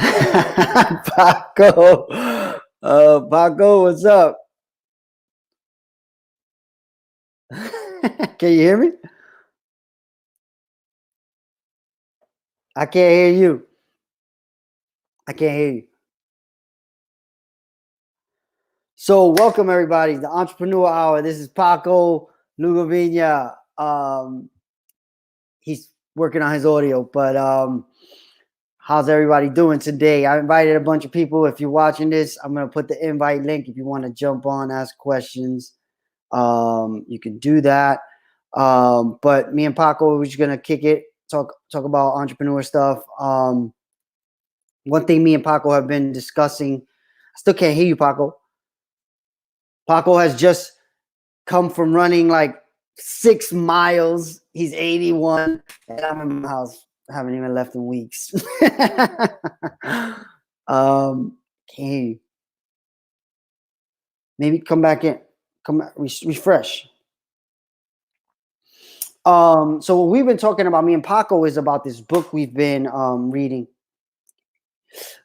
Paco. Paco, what's up? Can you hear me? I can't hear you. I can't hear you. So welcome everybody to the Entrepreneur Hour. This is Paco Lugovina. He's working on his audio, but how's everybody doing today? I invited a bunch of people. If you're watching this, I'm gonna put the invite link. If you want to jump on, ask questions, you can do that. But me and Paco, we're just gonna kick it, talk about entrepreneur stuff. One thing me and Paco have been discussing. I still can't hear you, Paco. Paco has just come from running like 6 miles. He's 81, and I'm in my house. I haven't even left in weeks. Can't hear you. Maybe come back in. Come back, refresh. So what we've been talking about, me and Paco, is about this book we've been reading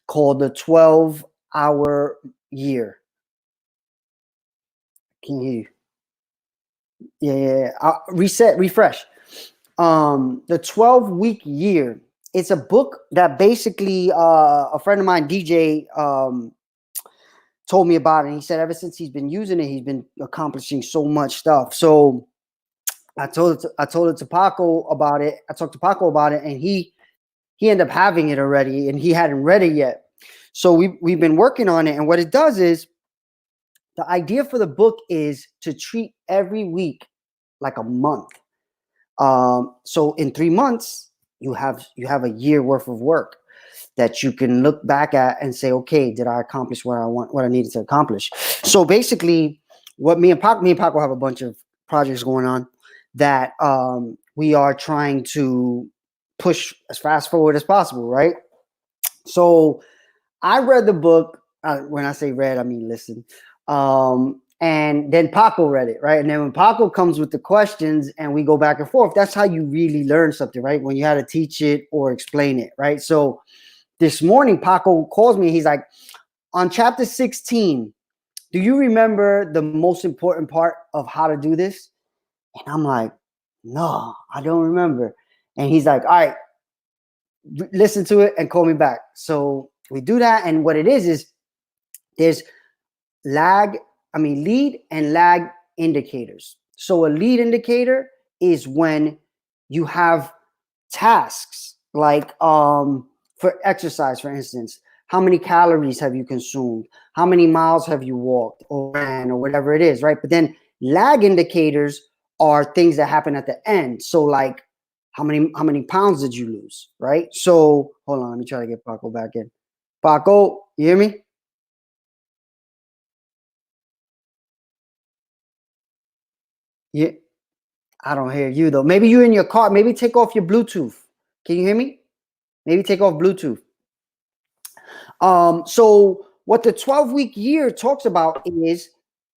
called The 12-Hour Year. Can you hear you? Yeah. Refresh. The 12-week year. It's a book that basically a friend of mine, DJ, told me about it. And he said ever since he's been using it, he's been accomplishing so much stuff. So I told it to Paco about it. I talked to Paco about it, and he ended up having it already, and he hadn't read it yet. So we've been working on it, and what it does is, the idea for the book is to treat every week like a month. So in 3 months, you have a year worth of work that you can look back at and say, okay, did I accomplish what I needed to accomplish? So basically, what me and Paco have a bunch of projects going on that we are trying to push as fast forward as possible, right? So I read the book. When I say read, I mean listen. And then Paco read it, right? And then when Paco comes with the questions and we go back and forth, that's how you really learn something, right? When you had to teach it or explain it, right? So this morning, Paco calls me. He's like, on chapter 16, do you remember the most important part of how to do this? And I'm like, no, I don't remember. And he's like, all right, listen to it and call me back. So we do that. And what it is there's lead and lag indicators. So a lead indicator is when you have tasks like for exercise, for instance, how many calories have you consumed? How many miles have you walked or ran or whatever it is, right? But then lag indicators are things that happen at the end. So like how many pounds did you lose, right? So hold on, let me try to get Paco back in. Paco, you hear me? Yeah, I don't hear you though. Maybe you're in your car. Maybe take off your Bluetooth. Can you hear me? Maybe take off Bluetooth. So what the 12-week year talks about is,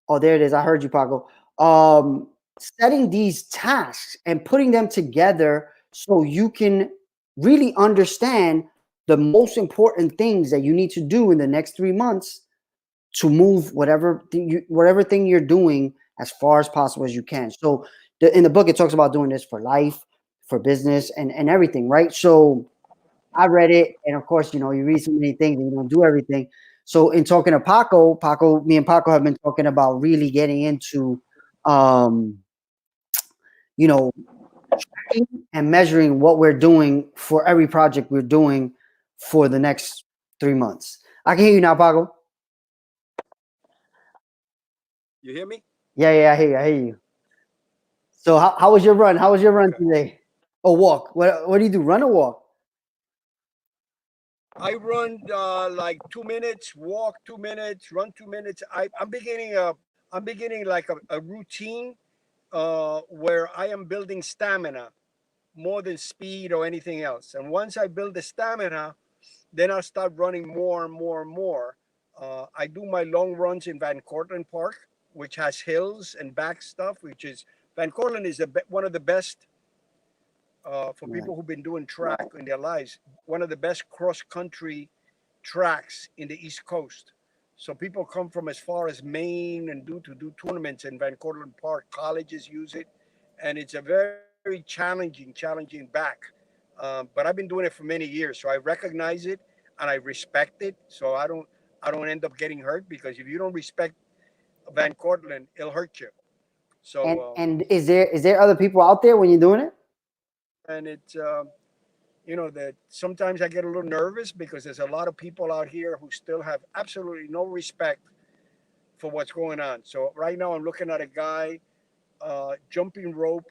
oh, there it is. I heard you, Paco. Setting these tasks and putting them together so you can really understand the most important things that you need to do in the next 3 months to move whatever thing you're doing as far as possible as you can. So in the book, it talks about doing this for life, for business, and everything, right? So I read it, and of course, you read so many things and you don't do everything. So in talking to Paco, me and Paco have been talking about really getting into, you know, tracking and measuring what we're doing for every project we're doing for the next 3 months. I can hear you now, Paco. You hear me? Yeah, I hear you. So how was your run? How was your run today? Or walk? What do you do? Run or walk? I run like 2 minutes, walk 2 minutes, run 2 minutes. I'm beginning like a routine where I am building stamina more than speed or anything else. And once I build the stamina, then I'll start running more and more and more. I do my long runs in Van Cortlandt Park, which has hills and back stuff. Which is Van Cortlandt is one of the best for Right. people who've been doing track in their lives. One of the best cross country tracks in the East Coast. So people come from as far as Maine and do tournaments in Van Cortlandt Park. Colleges use it, and it's a very challenging back. But I've been doing it for many years, so I recognize it and I respect it. So I don't end up getting hurt, because if you don't respect Van Cortlandt, it'll hurt you. And So and is there other people out there when you're doing it? and it's that sometimes I get a little nervous, because there's a lot of people out here who still have absolutely no respect for what's going on. So right now I'm looking at a guy jumping rope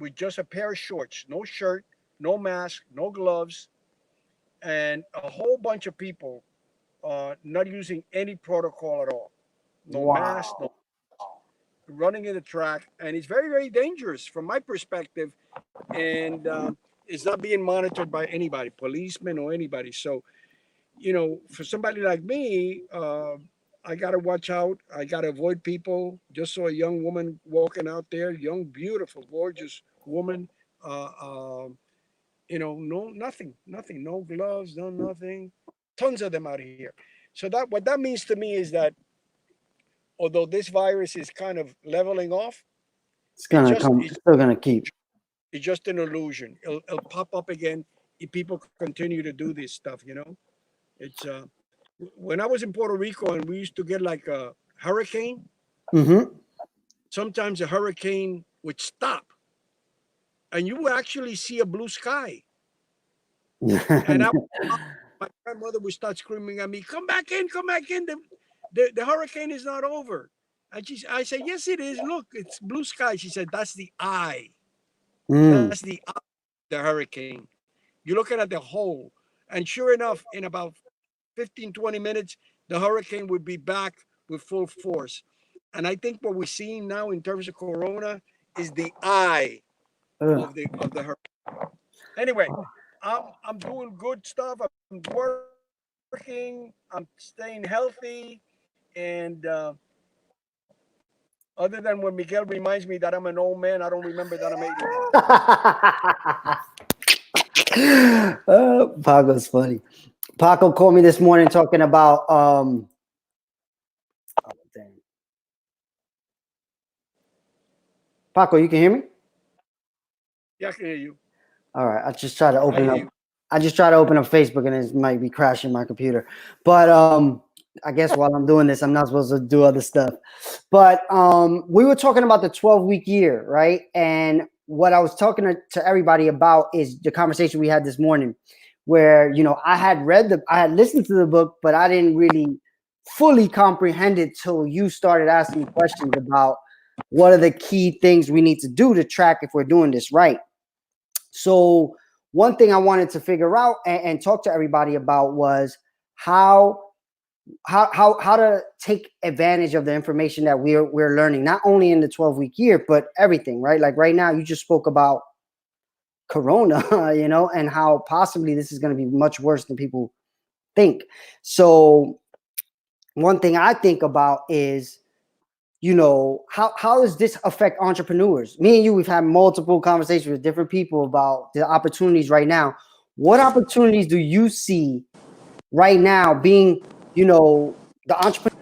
with just a pair of shorts, no shirt, no mask, no gloves, and a whole bunch of people not using any protocol at all. No mask, no Wow. running in the track, and it's very dangerous from my perspective, and it's not being monitored by anybody, policemen or anybody. So for somebody like me, I got to watch out. I got to avoid people. Just saw a young woman walking out there, young, beautiful, gorgeous woman. Uh, uh, no, nothing, no gloves, no nothing. Tons of them out here. So that what that means to me is that although this virus is kind of leveling off, It's it's gonna just come. it's, It's still gonna keep. it's just an illusion. It'll pop up again if people continue to do this stuff. It's when I was in Puerto Rico and we used to get like a hurricane, Mm-hmm. sometimes a hurricane would stop and you would actually see a blue sky. And my grandmother would start screaming at me, "Come back in, come back in. The hurricane is not over." I said, "Yes, it is. Look, it's blue sky." She said, "That's the eye. Mm. That's the eye of the hurricane. You're looking at the whole." And sure enough, in about 15, 20 minutes, the hurricane would be back with full force. And I think what we're seeing now in terms of corona is the eye Ugh. of the hurricane. Anyway, I'm doing good stuff. I'm working. I'm staying healthy, and other than when Miguel reminds me that I'm an old man, I don't remember that I'm 81. Paco's funny. Paco called me this morning talking about oh, dang. Paco, you can hear me? Yeah, I can hear you. All right. I just try to I open hear up. you. I just try to open up Facebook and it might be crashing my computer. But I guess while I'm doing this, I'm not supposed to do other stuff. But we were talking about the 12-week year, right? And what I was talking to everybody about is the conversation we had this morning, where I had listened to the book, but I didn't really fully comprehend it till you started asking questions about what are the key things we need to do to track if we're doing this right. So one thing I wanted to figure out and talk to everybody about was how to take advantage of the information that we're learning, not only in the 12-week year, but everything, right? Like right now, you just spoke about Corona, and how possibly this is going to be much worse than people think. So one thing I think about is, how does this affect entrepreneurs? Me and you, we've had multiple conversations with different people about the opportunities right now. What opportunities do you see right now being, the entrepreneur?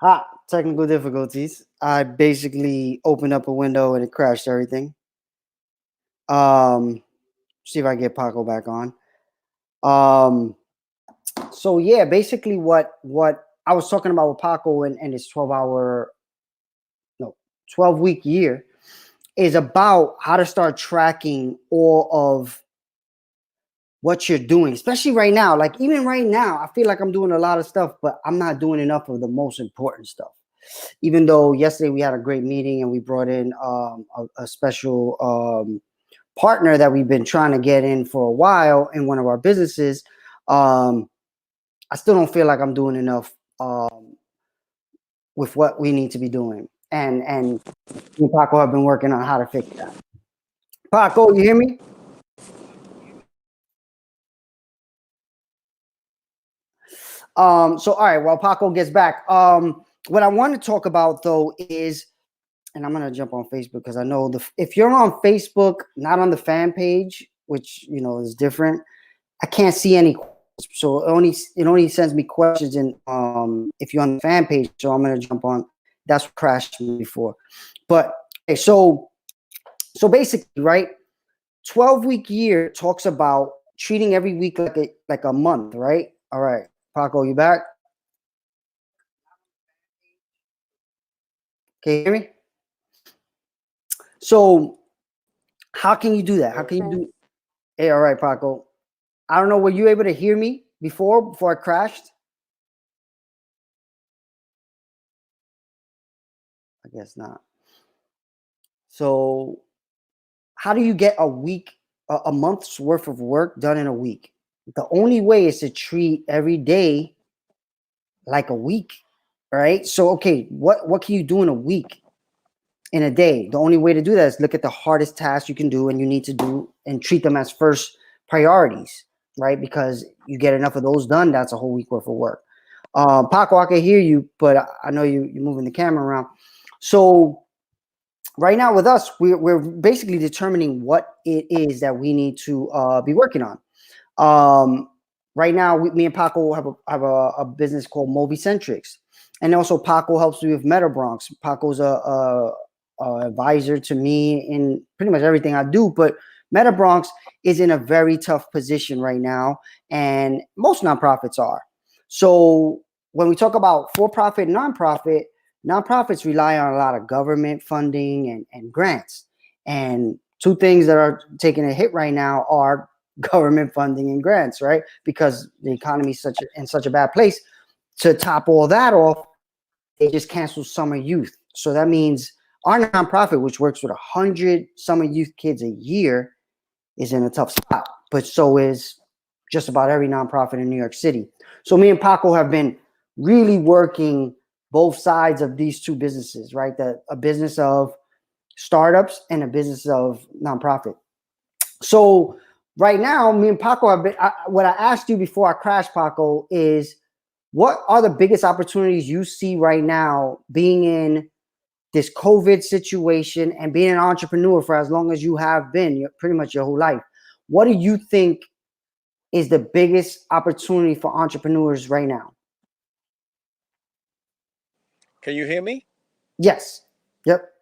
Hot technical difficulties. I basically opened up a window and it crashed everything. Um, See if I get Paco back on. Um, so yeah, basically what I was talking about with Paco and his 12-hour, no, 12-week year is about how to start tracking all of what you're doing, especially right now. Like even right now, I feel like I'm doing a lot of stuff, but I'm not doing enough of the most important stuff. Even though yesterday we had a great meeting and we brought in a special partner that we've been trying to get in for a while in one of our businesses, I still don't feel like I'm doing enough with what we need to be doing. And me and Paco have been working on how to fix that. Paco, you hear me? So all right, while Paco gets back, what I want to talk about though is, and I'm gonna jump on Facebook because I know if you're on Facebook, not on the fan page, which is different, I can't see any. So it only sends me questions in if you're on the fan page. So I'm gonna jump on. That's what crashed me before. But okay, so basically, right, 12-week year talks about treating every week like a month, right? All right, Paco, you back? Can you hear me? So how can you do that? How can you do? Hey, all right, Paco. I don't know. Were you able to hear me before I crashed? I guess not. So how do you get a month's worth of work done in a week? The only way is to treat every day like a week, right? So okay, what can you do in a week, in a day? The only way to do that is look at the hardest tasks you can do and you need to do and treat them as first priorities, right? Because you get enough of those done, that's a whole week worth of work. Paco, I can hear you, but I know you're moving the camera around. So right now with us, we're basically determining what it is that we need to be working on. Right now, me and Paco have a business called Movicentrics, and also Paco helps me with MetaBronx. Paco's a advisor to me in pretty much everything I do, but MetaBronx is in a very tough position right now, and most nonprofits are. So when we talk about for-profit, nonprofit, nonprofits rely on a lot of government funding and grants. And two things that are taking a hit right now are government funding and grants, right? Because the economy is in such a bad place. To top all that off, they just canceled summer youth. So that means our nonprofit, which works with 100 summer youth kids a year, is in a tough spot. But so is just about every nonprofit in New York City. So me and Paco have been really working both sides of these two businesses, right? A business of startups and a business of nonprofit. So right now, me and Paco have been. What I asked you before I crashed, Paco, is what are the biggest opportunities you see right now being in this COVID situation and being an entrepreneur for as long as you have been, pretty much your whole life? What do you think is the biggest opportunity for entrepreneurs right now? Can you hear me? Yes. Yep.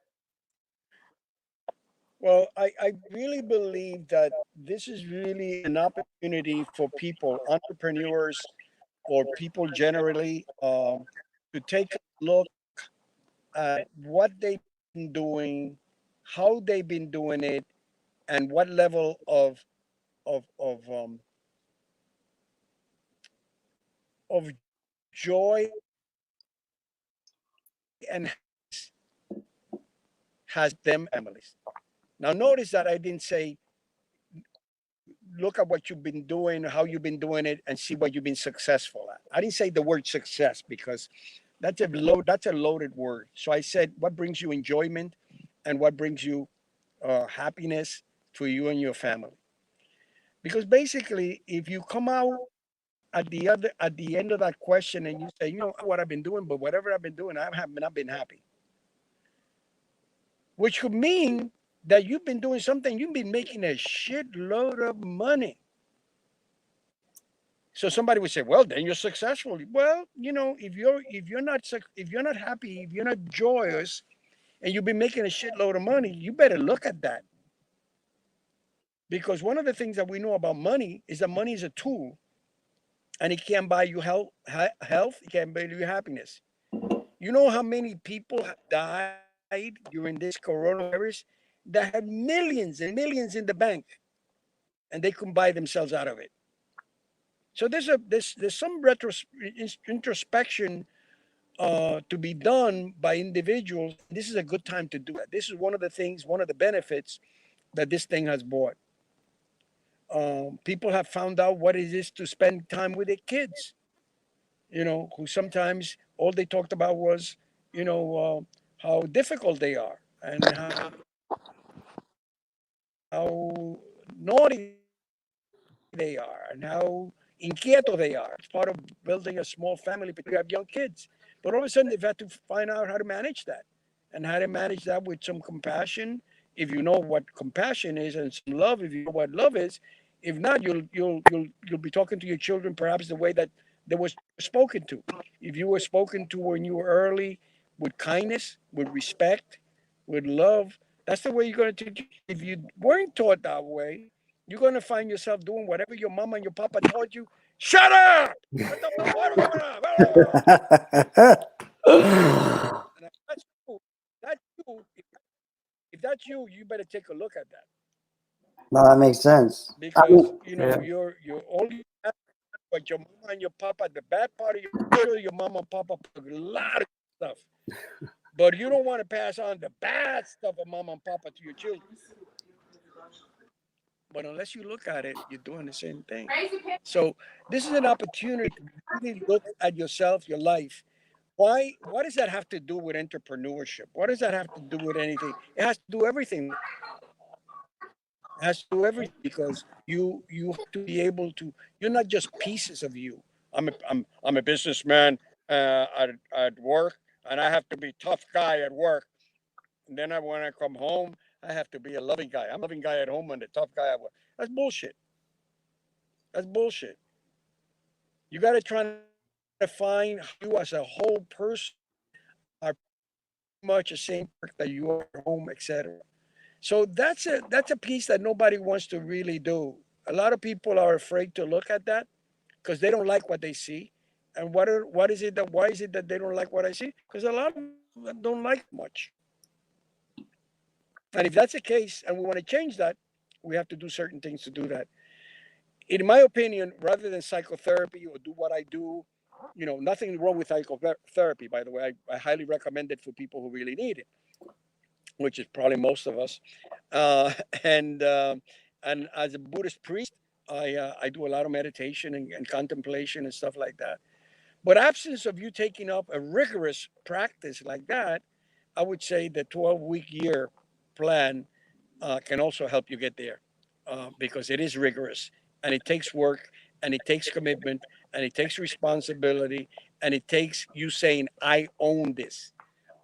Well, I really believe that this is really an opportunity for people, entrepreneurs, or people generally, to take a look at what they've been doing, how they've been doing it, and what level of joy and has them families. Now, notice that I didn't say look at what you've been doing, how you've been doing it, and see what you've been successful at. I didn't say the word success because that's a loaded word. So I said what brings you enjoyment and what brings you happiness to you and your family. Because basically, if you come out at the end of that question and you say, what I've been doing, but whatever I've been doing, I have not been happy, which could mean that you've been doing something, you've been making a shitload of money. So somebody would say, "Well, then you're successful." Well, if you're not happy, if you're not joyous, and you've been making a shitload of money, you better look at that. Because one of the things that we know about money is that money is a tool, and it can't buy you health. It can't buy you happiness. You know how many people have died during this coronavirus that had millions and millions in the bank, and they couldn't buy themselves out of it. So there's some introspection to be done by individuals, and this is a good time to do that. This is one of the things, one of the benefits that this thing has brought. People have found out what it is to spend time with their kids. Who sometimes all they talked about was, how difficult they are and how naughty they are and how inquieto they are. It's part of building a small family, particularly if you have young kids. But all of a sudden, they've had to find out how to manage that, and how to manage that with some compassion, if you know what compassion is, and some love, if you know what love is. If not, you'll be talking to your children perhaps the way that they were spoken to. If you were spoken to when you were early, with kindness, with respect, with love, that's the way you're going to teach your children. If you weren't taught that way, you're going to find yourself doing whatever your mama and your papa taught you. Shut up! What the fuck? What And if that's you, if that's you, you better take a look at that, No, that makes sense. I because mean, Yeah. you're all you have, but your mama and your papa. The bad part of I'm sure your mama and papa put a lot of stuff, but you don't want to pass on the bad stuff of mama and papa to your children. But unless you look at it, you're doing the same thing. So this is an opportunity to really look at yourself, your life. Why? What does that have to do with entrepreneurship? What does that have to do with anything? It has to do everything with it. It has to do everything, because you have to be able to. You're not just pieces of you. I'm a businessman at work, and I have to be tough guy at work. And then when I come home, I have to be a loving guy. I'm a loving guy at home and a tough guy at work. That's bullshit. That's bullshit. You got to try to find how you as a whole person are pretty much the same that you are at home, etc. So that's a piece that nobody wants to really do. A lot of people are afraid to look at that because they don't like what they see. And what is it that why is it that they don't like what I see? Because a lot of them don't like it much. And if that's the case, and we want to change that, we have to do certain things to do that. In my opinion, rather than psychotherapy or do what I do, nothing wrong with psychotherapy, by the way. I highly recommend it for people who really need it, which is probably most of us. Uh, and and as a Buddhist priest, I do a lot of meditation and contemplation and stuff like that. But absence of you taking up a rigorous practice like that, I would say the 12-week year plan can also help you get there, because it is rigorous, and it takes work, and it takes commitment, and it takes responsibility, and it takes you saying, I own this.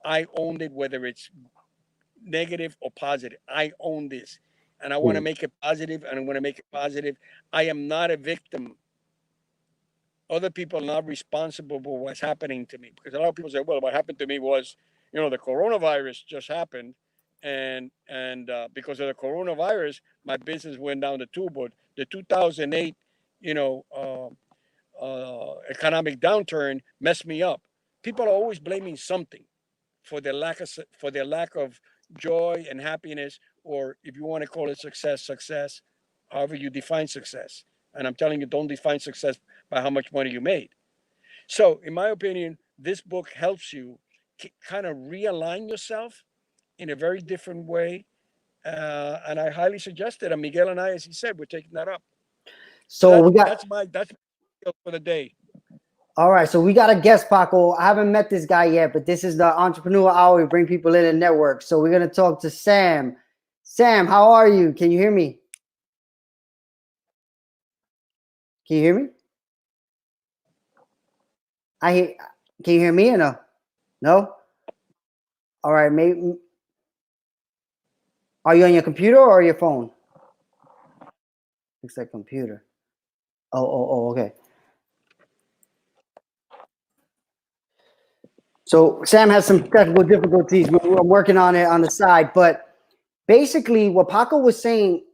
I owned it, whether it's negative or positive. I own this. And I want to make it positive, and I want to make it positive. I am not a victim. Other people are not responsible for what's happening to me, because a lot of people say, well, what happened to me was, the coronavirus just happened, and because of the coronavirus, my business went down the tube. But the 2008, you know, economic downturn messed me up. People are always blaming something for their lack of joy and happiness, or if you want to call it success, however you define success. And I'm telling you, don't define success by how much money you made. So, in my opinion, this book helps you kind of realign yourself in a very different way. And I highly suggest it. And Miguel and I, as he said, we're taking that up. So so we got that's my for the day. all right. So we got a guest, Paco. I haven't met this guy yet, but this is the Entrepreneur Hour. We bring people in and network. So we're gonna talk to Sam. Sam, how are you? Can you hear me? Can you hear me? I hear. Can you hear me or no? No. All right. Maybe. Are you on your computer or your phone? Looks like computer. Oh. Okay. So Sam has some technical difficulties. I'm working on it on the side, but basically what Paco was saying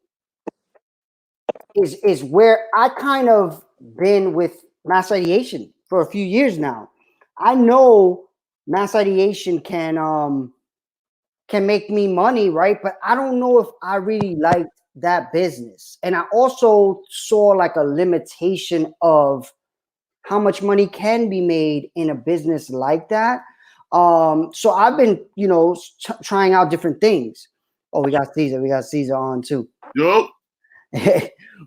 is where I kind of been with mass ideation for a few years now. I know mass ideation can make me money, right? But I don't know if I really liked that business. And I also saw like a limitation of how much money can be made in a business like that. So I've been, trying out different things. Oh, we got Caesar. We got Caesar on too. Yo,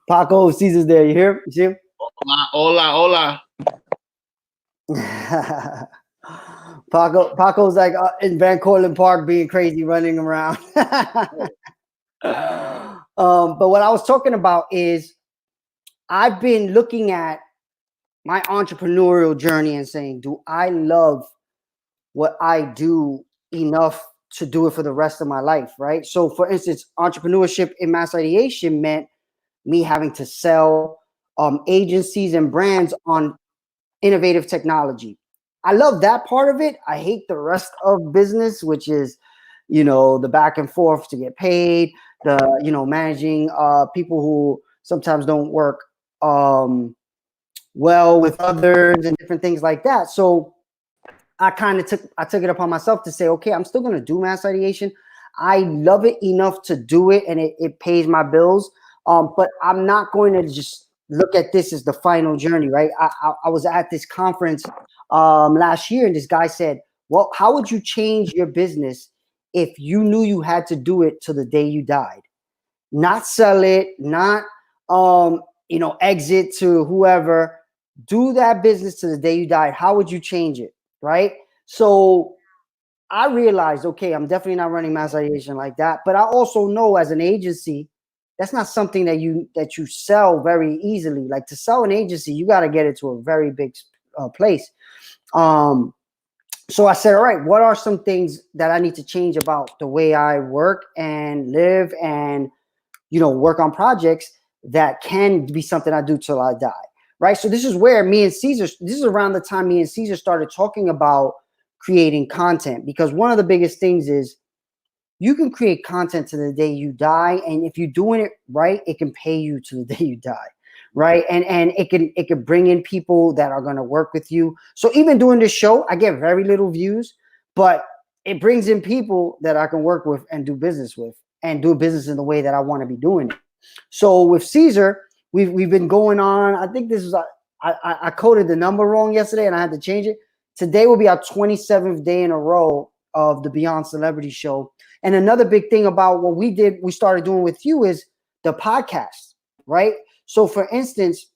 Paco, Caesar's there. You hear? You see him? hola. Paco's like in Van Cortlandt Park being crazy, running around. But what I was talking about is I've been looking at my entrepreneurial journey and saying, do I love what I do enough to do it for the rest of my life, right? So for instance, entrepreneurship in mass ideation meant me having to sell agencies and brands on innovative technology. I love that part of it. I hate the rest of business, which is, the back and forth to get paid, the, managing people who sometimes don't work well with others and different things like that. So I took it upon myself to say, okay, I'm still going to do mass ideation. I love it enough to do it, and it pays my bills. But I'm not going to just look at this as the final journey, right? I was at this conference last year, and this guy said, well, how would you change your business if you knew you had to do it to the day you died? Not sell it, not exit to whoever. Do that business to the day you died. How would you change it, right? So I realized, okay, I'm definitely not running mass ideation like that. But I also know as an agency, that's not something that you sell very easily. Like to sell an agency, you got to get it to a very big place. So I said, all right, what are some things that I need to change about the way I work and live and, work on projects that can be something I do till I die, right? So this is where this is around the time me and Caesar started talking about creating content, because one of the biggest things is you can create content to the day you die. And if you're doing it right, it can pay you to the day you die. Right. And it can bring in people that are going to work with you. So even doing this show, I get very little views, but it brings in people that I can work with and do business with and do business in the way that I want to be doing it. So with Caesar, we've been going on. I think this is I coded the number wrong yesterday and I had to change it. Today will be our 27th day in a row of the Beyond Celebrity Show. And another big thing about what we started doing with you is the podcast, right? So for instance,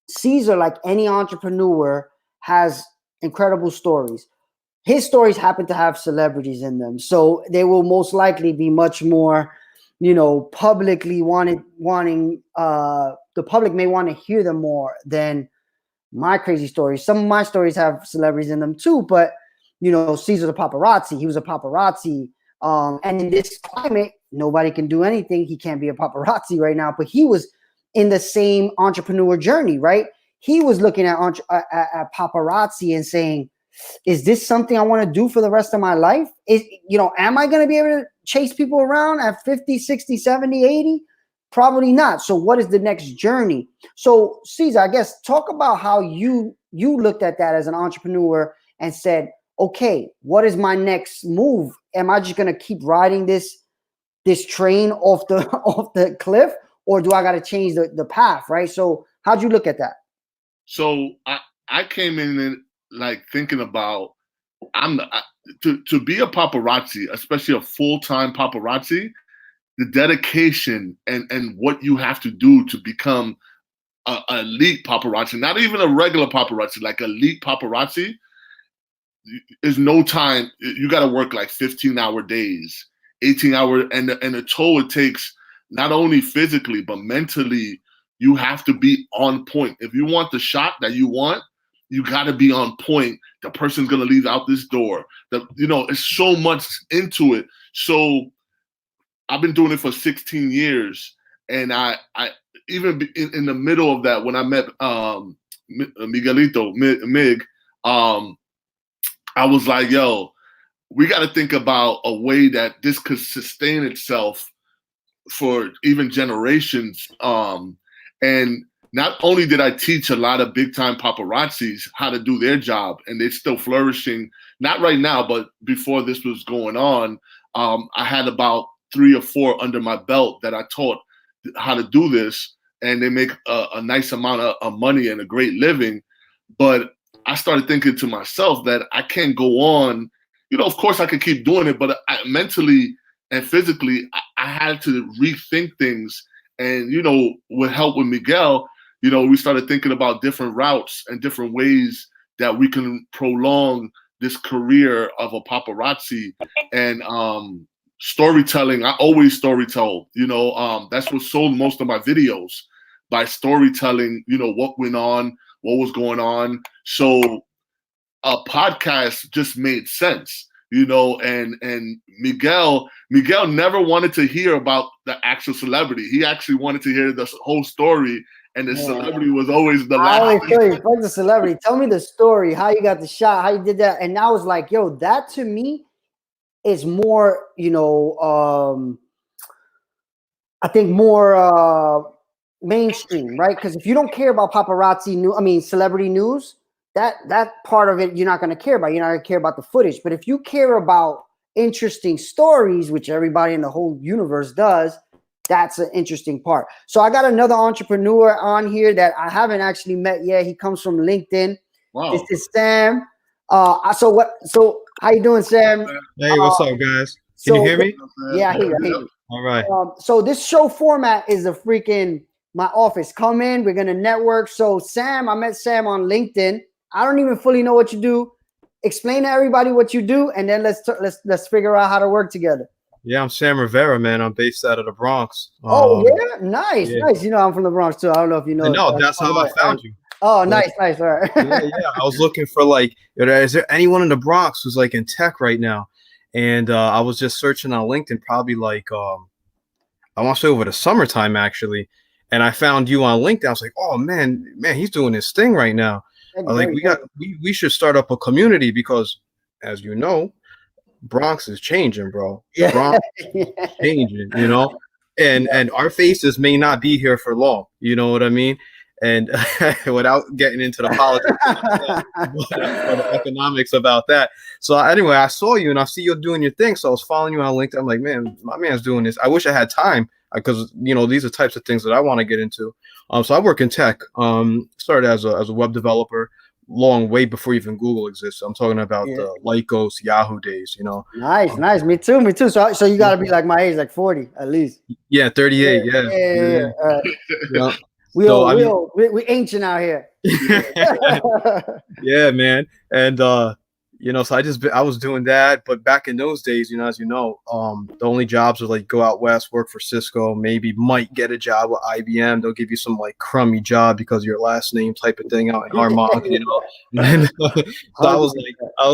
Caesar, like any entrepreneur, has incredible stories. His stories happen to have celebrities in them. So they will most likely be much more, publicly wanting, the public may want to hear them more than my crazy stories. Some of my stories have celebrities in them too, but Caesar's a paparazzi. He was a paparazzi. And in this climate, nobody can do anything. He can't be a paparazzi right now, but he was in the same entrepreneur journey, right? He was looking at paparazzi and saying, is this something I want to do for the rest of my life? Am I going to be able to chase people around at 50, 60, 70, 80? Probably not. So what is the next journey? So Caesar, I guess, talk about how you looked at that as an entrepreneur and said, okay, what is my next move? Am I just going to keep riding this train off the cliff, or do I got to change the path, right? So how'd you look at that? So I came in and like thinking about to be a paparazzi, especially a full-time paparazzi, the dedication and what you have to do to become a elite paparazzi, not even a regular paparazzi, like elite paparazzi, is no time. You got to work like 15-hour days, 18-hour, and the toll it takes, not only physically but mentally. You have to be on point. If you want the shot that you want, you got to be on point. The person's gonna leave out this door. It's so much into it. So I've been doing it for 16 years, and I even in the middle of that, when I met Miguelito, Mig, I was like, yo, we got to think about a way that this could sustain itself for even generations. And not only did I teach a lot of big time paparazzis how to do their job, and they're still flourishing, not right now, but before this was going on, I had about 3 or 4 under my belt that I taught how to do this, and they make a nice amount of money and a great living. But I started thinking to myself that I can't go on. Of course I could keep doing it, but mentally and physically, I had to rethink things. And, with help with Miguel, we started thinking about different routes and different ways that we can prolong this career of a paparazzi. And storytelling, I always storytell, that's what sold most of my videos, by storytelling, what went on, what was going on. So a podcast just made sense, and Miguel never wanted to hear about the actual celebrity. He actually wanted to hear the whole story, and the celebrity was always the last. I always tell you, fuck the celebrity. Tell me the story, how you got the shot, how you did that. And I was like, yo, that to me is more, I think more mainstream, right? Because if you don't care about celebrity news, that part of it you're not going to care about. You're not going to care about the footage. But if you care about interesting stories, which everybody in the whole universe does, that's an interesting part. So I got another entrepreneur on here that I haven't actually met yet. He comes from LinkedIn. Wow. This is Sam. So how you doing, Sam? Hey, what's up, guys? Can you hear me? Yeah, I hear you. All right. So this show format is my office. Come in, we're gonna network. So Sam, I met Sam on LinkedIn. I don't even fully know what you do. Explain to everybody what you do, and then let's figure out how to work together. Yeah, I'm Sam Rivera, man. I'm based out of the Bronx. Yeah, nice. I'm from the Bronx too. I don't know if you know. No, that's how I found you. Oh, nice. All right. yeah. I was looking for is there anyone in the Bronx who's in tech right now? And I was just searching on LinkedIn, probably I want to say over the summertime actually, and I found you on LinkedIn. I was like, oh man, he's doing his thing right now. We should start up a community because, as you know, Bronx is changing, bro. Yeah. Bronx is changing, and our faces may not be here for long. You know what I mean? And without getting into the politics or the economics about that. So anyway, I saw you and I see you doing your thing. So I was following you on LinkedIn. I'm like, man, my man's doing this. I wish I had time because, these are types of things that I want to get into. So I work in tech. Started as a web developer long way before even Google exists. I'm talking about the Lycos, Yahoo days, Nice. Me too. So you got to be like my age, like 40 at least. Yeah, 38. Yeah. We ancient out here. Yeah, man. And so I was doing that, but back in those days, as you know, the only jobs were go out west, work for Cisco, might get a job with IBM. They'll give you some crummy job because of your last name type of thing out in Armonk, And so I was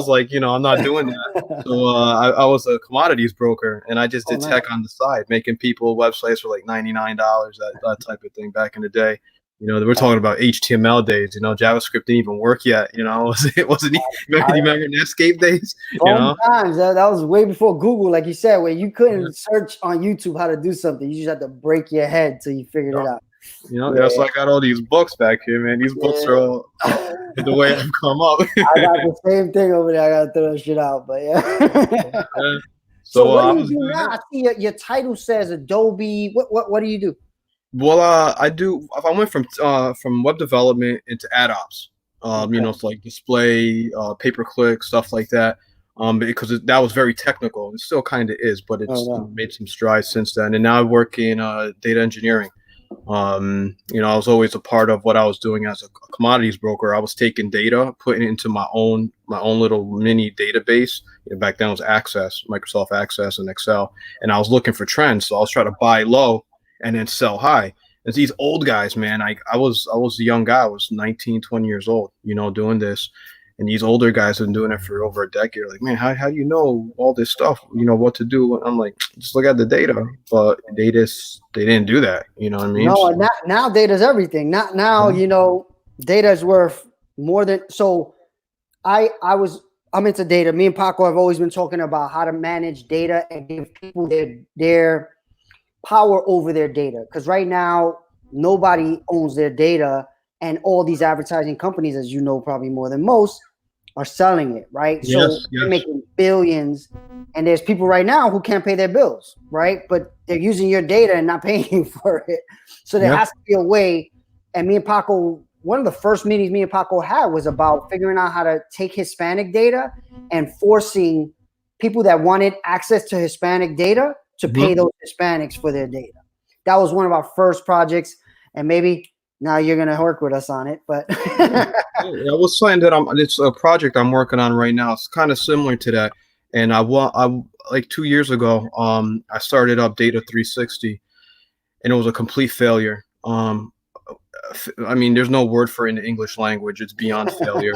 like, I'm not doing that. So I was a commodities broker, and I just did tech on the side, making people websites for $99, that type of thing back in the day. We're talking about HTML days. JavaScript didn't even work yet. It wasn't. You remember Netscape days? Times that was way before Google, like you said, where you couldn't search on YouTube how to do something. You just had to break your head till you figured it out. That's why I got all these books back here, man. These books are all the way I've come up. I got the same thing over there. I gotta throw that shit out, but yeah. So what do you do now? I see your title says Adobe. What do you do? Well, I went from web development into ad ops. It's display, pay-per-click, stuff like that. Because that was very technical. It still kind of is, but it's made some strides since then. And now I work in data engineering. I was always a part of what I was doing as a commodities broker. I was taking data, putting it into my own little mini database. Back then it was Access, Microsoft Access, and Excel. And I was looking for trends, so I was trying to buy low and then sell high. It's these old guys, man. I was a young guy. I was 19, 20 years old, doing this. And these older guys have been doing it for over a decade. Like, man, how do you know all this stuff? What to do? I'm like, just look at the data. But they didn't do that. You know what I mean? No, now data's everything. Now, data is worth more than. So I was I'm into data. Me and Paco have always been talking about how to manage data and give people their power over their data. Because right now, nobody owns their data, and all these advertising companies, as you know, probably more than most, are selling it, right? So they're making billions, and there's people right now who can't pay their bills, right? But they're using your data and not paying you for it. So there has to be a way. And me and Paco, one of the first meetings me and Paco had was about figuring out how to take Hispanic data and forcing people that wanted access to Hispanic data to pay those Hispanics for their data. That was one of our first projects, and maybe now you're gonna work with us on it. But I was saying that it's a project I'm working on right now. It's kind of similar to that. And I like 2 years ago, I started up Data 360, and it was a complete failure. I mean, there's no word for it in the English language. It's beyond failure.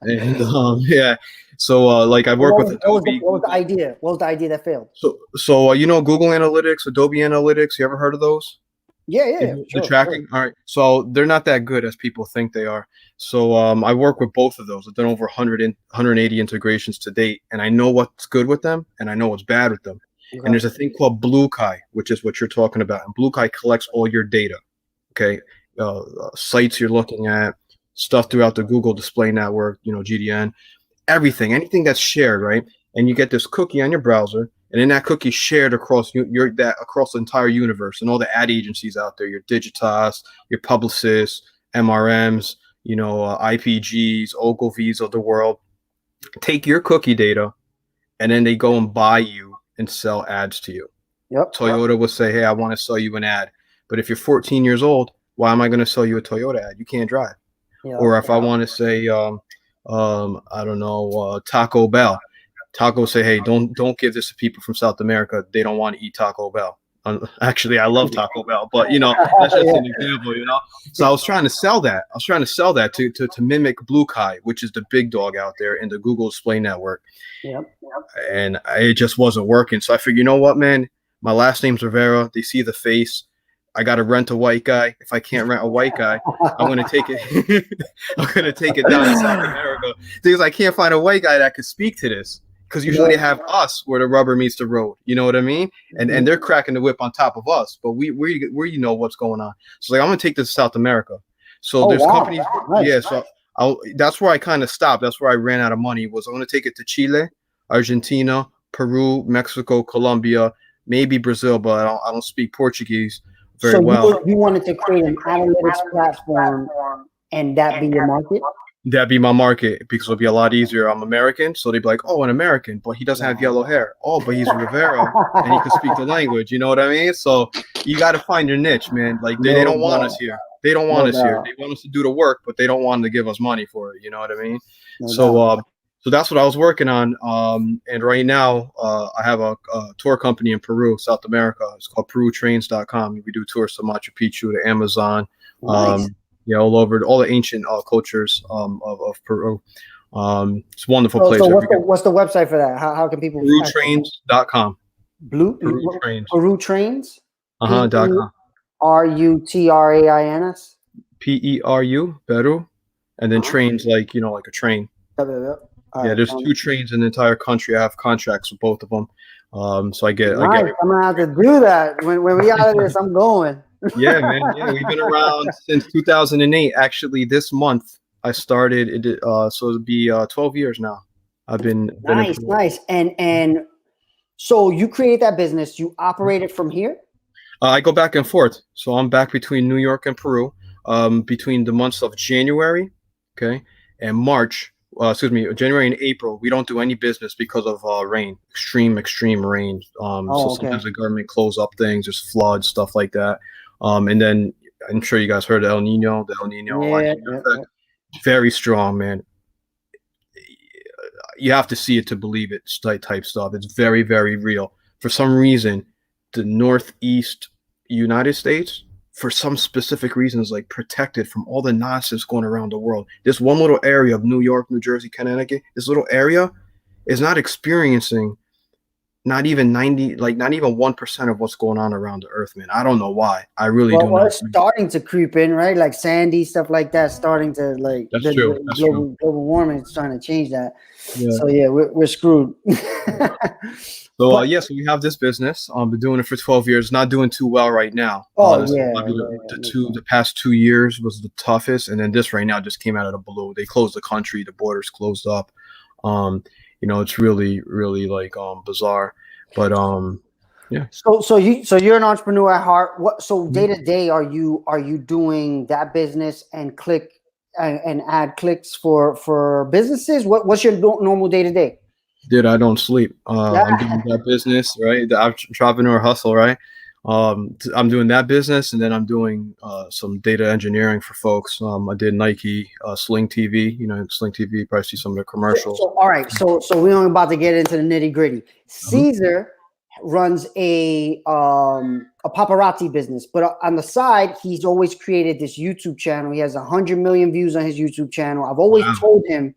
And yeah, so like I work with Adobe. What was the idea? What was the idea that failed? So you know, Google Analytics, Adobe Analytics. You ever heard of those? Yeah. The tracking. All right. So they're not that good as people think they are. So I work with both of those. I've done over 180 integrations to date, and I know what's good with them, and I know what's bad with them. Okay. And there's a thing called Blue Kai, which is what you're talking about. And Blue Kai collects all your data. Okay. Sites you're looking at, stuff throughout the Google Display Network, you know, GDN, anything that's shared, right? And you get this cookie on your browser, and then that cookie shared across across the entire universe and all the ad agencies out there, your Digitas, your Publicis, MRMs, you know, IPGs, Ogilvy's of the world, take your cookie data, and then they go and buy you and sell ads to you. Yep. Toyota will say, hey, I want to sell you an ad. But if you're 14 years old, why am I going to sell you a Toyota ad? You can't drive. Yep. Or if I want to say, I don't know, Taco Bell. Taco will say, hey, don't give this to people from South America. They don't want to eat Taco Bell. Actually, I love Taco Bell, but you know, that's just an example, you know. So I was trying to sell that. To mimic Blue Kai, which is the big dog out there in the Google Display Network. Yep. And it just wasn't working. So I figured, you know what, man? My last name's Rivera. They see the face. I got to rent a white guy. If I can't rent a white guy, I'm going to take it. I'm going to take it down to South America because I can't find a white guy that could speak to this. Because usually they have us where the rubber meets the road. You know what I mean? And they're cracking the whip on top of us. But we you know what's going on. So like I'm going to take this to South America. So there's companies. Nice. Yeah. So that's where I kind of stopped. That's where I ran out of money. Was I'm going to take it to Chile, Argentina, Peru, Mexico, Colombia, maybe Brazil, but I don't speak Portuguese very well. You wanted to create an analytics platform, and that be your market? That'd be my market because it'll be a lot easier. I'm American, so they'd be like, oh, an American, but he doesn't have yellow hair. Oh, but he's Rivera and he can speak the language. You know what I mean? So you got to find your niche, man. Like they don't want us here. They don't want us here. They want us to do the work, but they don't want to give us money for it. You know what I mean? So that's what I was working on. And right now I have a tour company in Peru, South America. It's called PeruTrains.com. We do tours to Machu Picchu, to Amazon. Nice. Yeah, all over all the ancient cultures of Peru. It's a wonderful place. So what's the website for that? How can people? PeruTrains.com. Peru Trains. Peru Trains. .com. RUTRAINS. PERU, Peru, and then trains like like a train. Right, there's 2 trains in the entire country. I have contracts with both of them. So I get. I'm gonna have to do that when we out of this. I'm going. Yeah, man. Yeah, we've been around since 2008. Actually, this month I started. So it'll be 12 years now. I've been nice. And so you create that business. You operate it from here. I go back and forth. So I'm back between New York and Peru. Between the months of January, and March. January and April, we don't do any business because of rain, extreme rain. Sometimes the government close up things. There's floods, stuff like that. And then I'm sure you guys heard of El Nino. The El Nino effect. Very strong, man. You have to see it to believe it. Type stuff. It's very, very real. For some reason, the Northeast United States, for some specific reasons, like protected from all the nonsense going around the world. This one little area of New York, New Jersey, Connecticut, this little area is not experiencing not even 90, like not even 1% of what's going on around the earth, man. I don't know why. I really do Well, not. it's starting to creep in, right? Like Sandy, stuff like that, starting to like That's the true. That's true. global warming is trying to change that. Yeah. So yeah, we're screwed. So But yeah, so we have this business. Been doing it for 12 years. Not doing too well right now. oh This is yeah, probably yeah, makes sense. the past 2 years was the toughest, and then this right now just came out of the blue. They closed the country. The borders closed up. It's really really like bizarre, but yeah. So you're an entrepreneur at heart. What so Mhm. day to day are you doing that business and click and add clicks for businesses? What's your normal day to day? Dude, I don't sleep. Yeah. I'm doing that business, right? The entrepreneur hustle, right? I'm doing that business, and then I'm doing some data engineering for folks. I did Nike, Sling TV. Sling TV. You probably see some of the commercials. So all right, so we're only about to get into the nitty gritty. Caesar runs a paparazzi business, but on the side, he's always created this YouTube channel. He has 100 million views on his YouTube channel. I've always Wow. told him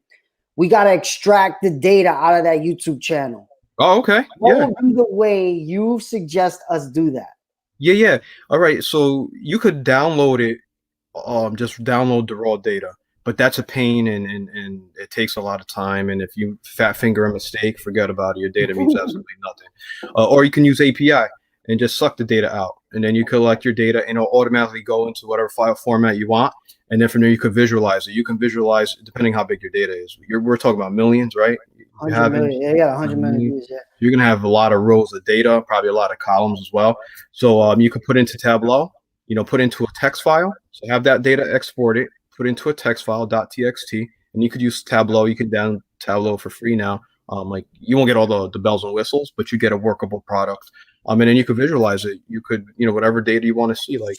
we got to extract the data out of that YouTube channel. Oh, okay. What Yeah. would be the way you suggest us do that? Yeah. All right. So you could download it, just download the raw data, but that's a pain and it takes a lot of time. And if you fat finger a mistake, forget about it. Your data means absolutely nothing. Or you can use API and just suck the data out, and then you collect your data and it'll automatically go into whatever file format you want. And then from there, you could visualize it. You can visualize depending how big your data is. We're talking about millions, right? 100 million, yeah, 100 million million. views, yeah. You're gonna have a lot of rows of data, probably a lot of columns as well. So you could put into Tableau, put into a text file. So have that data exported, put into a text file .txt, and you could use Tableau. You can download Tableau for free now. Like you won't get all the bells and whistles, but you get a workable product. And then you could visualize it. You could, whatever data you want to see. Like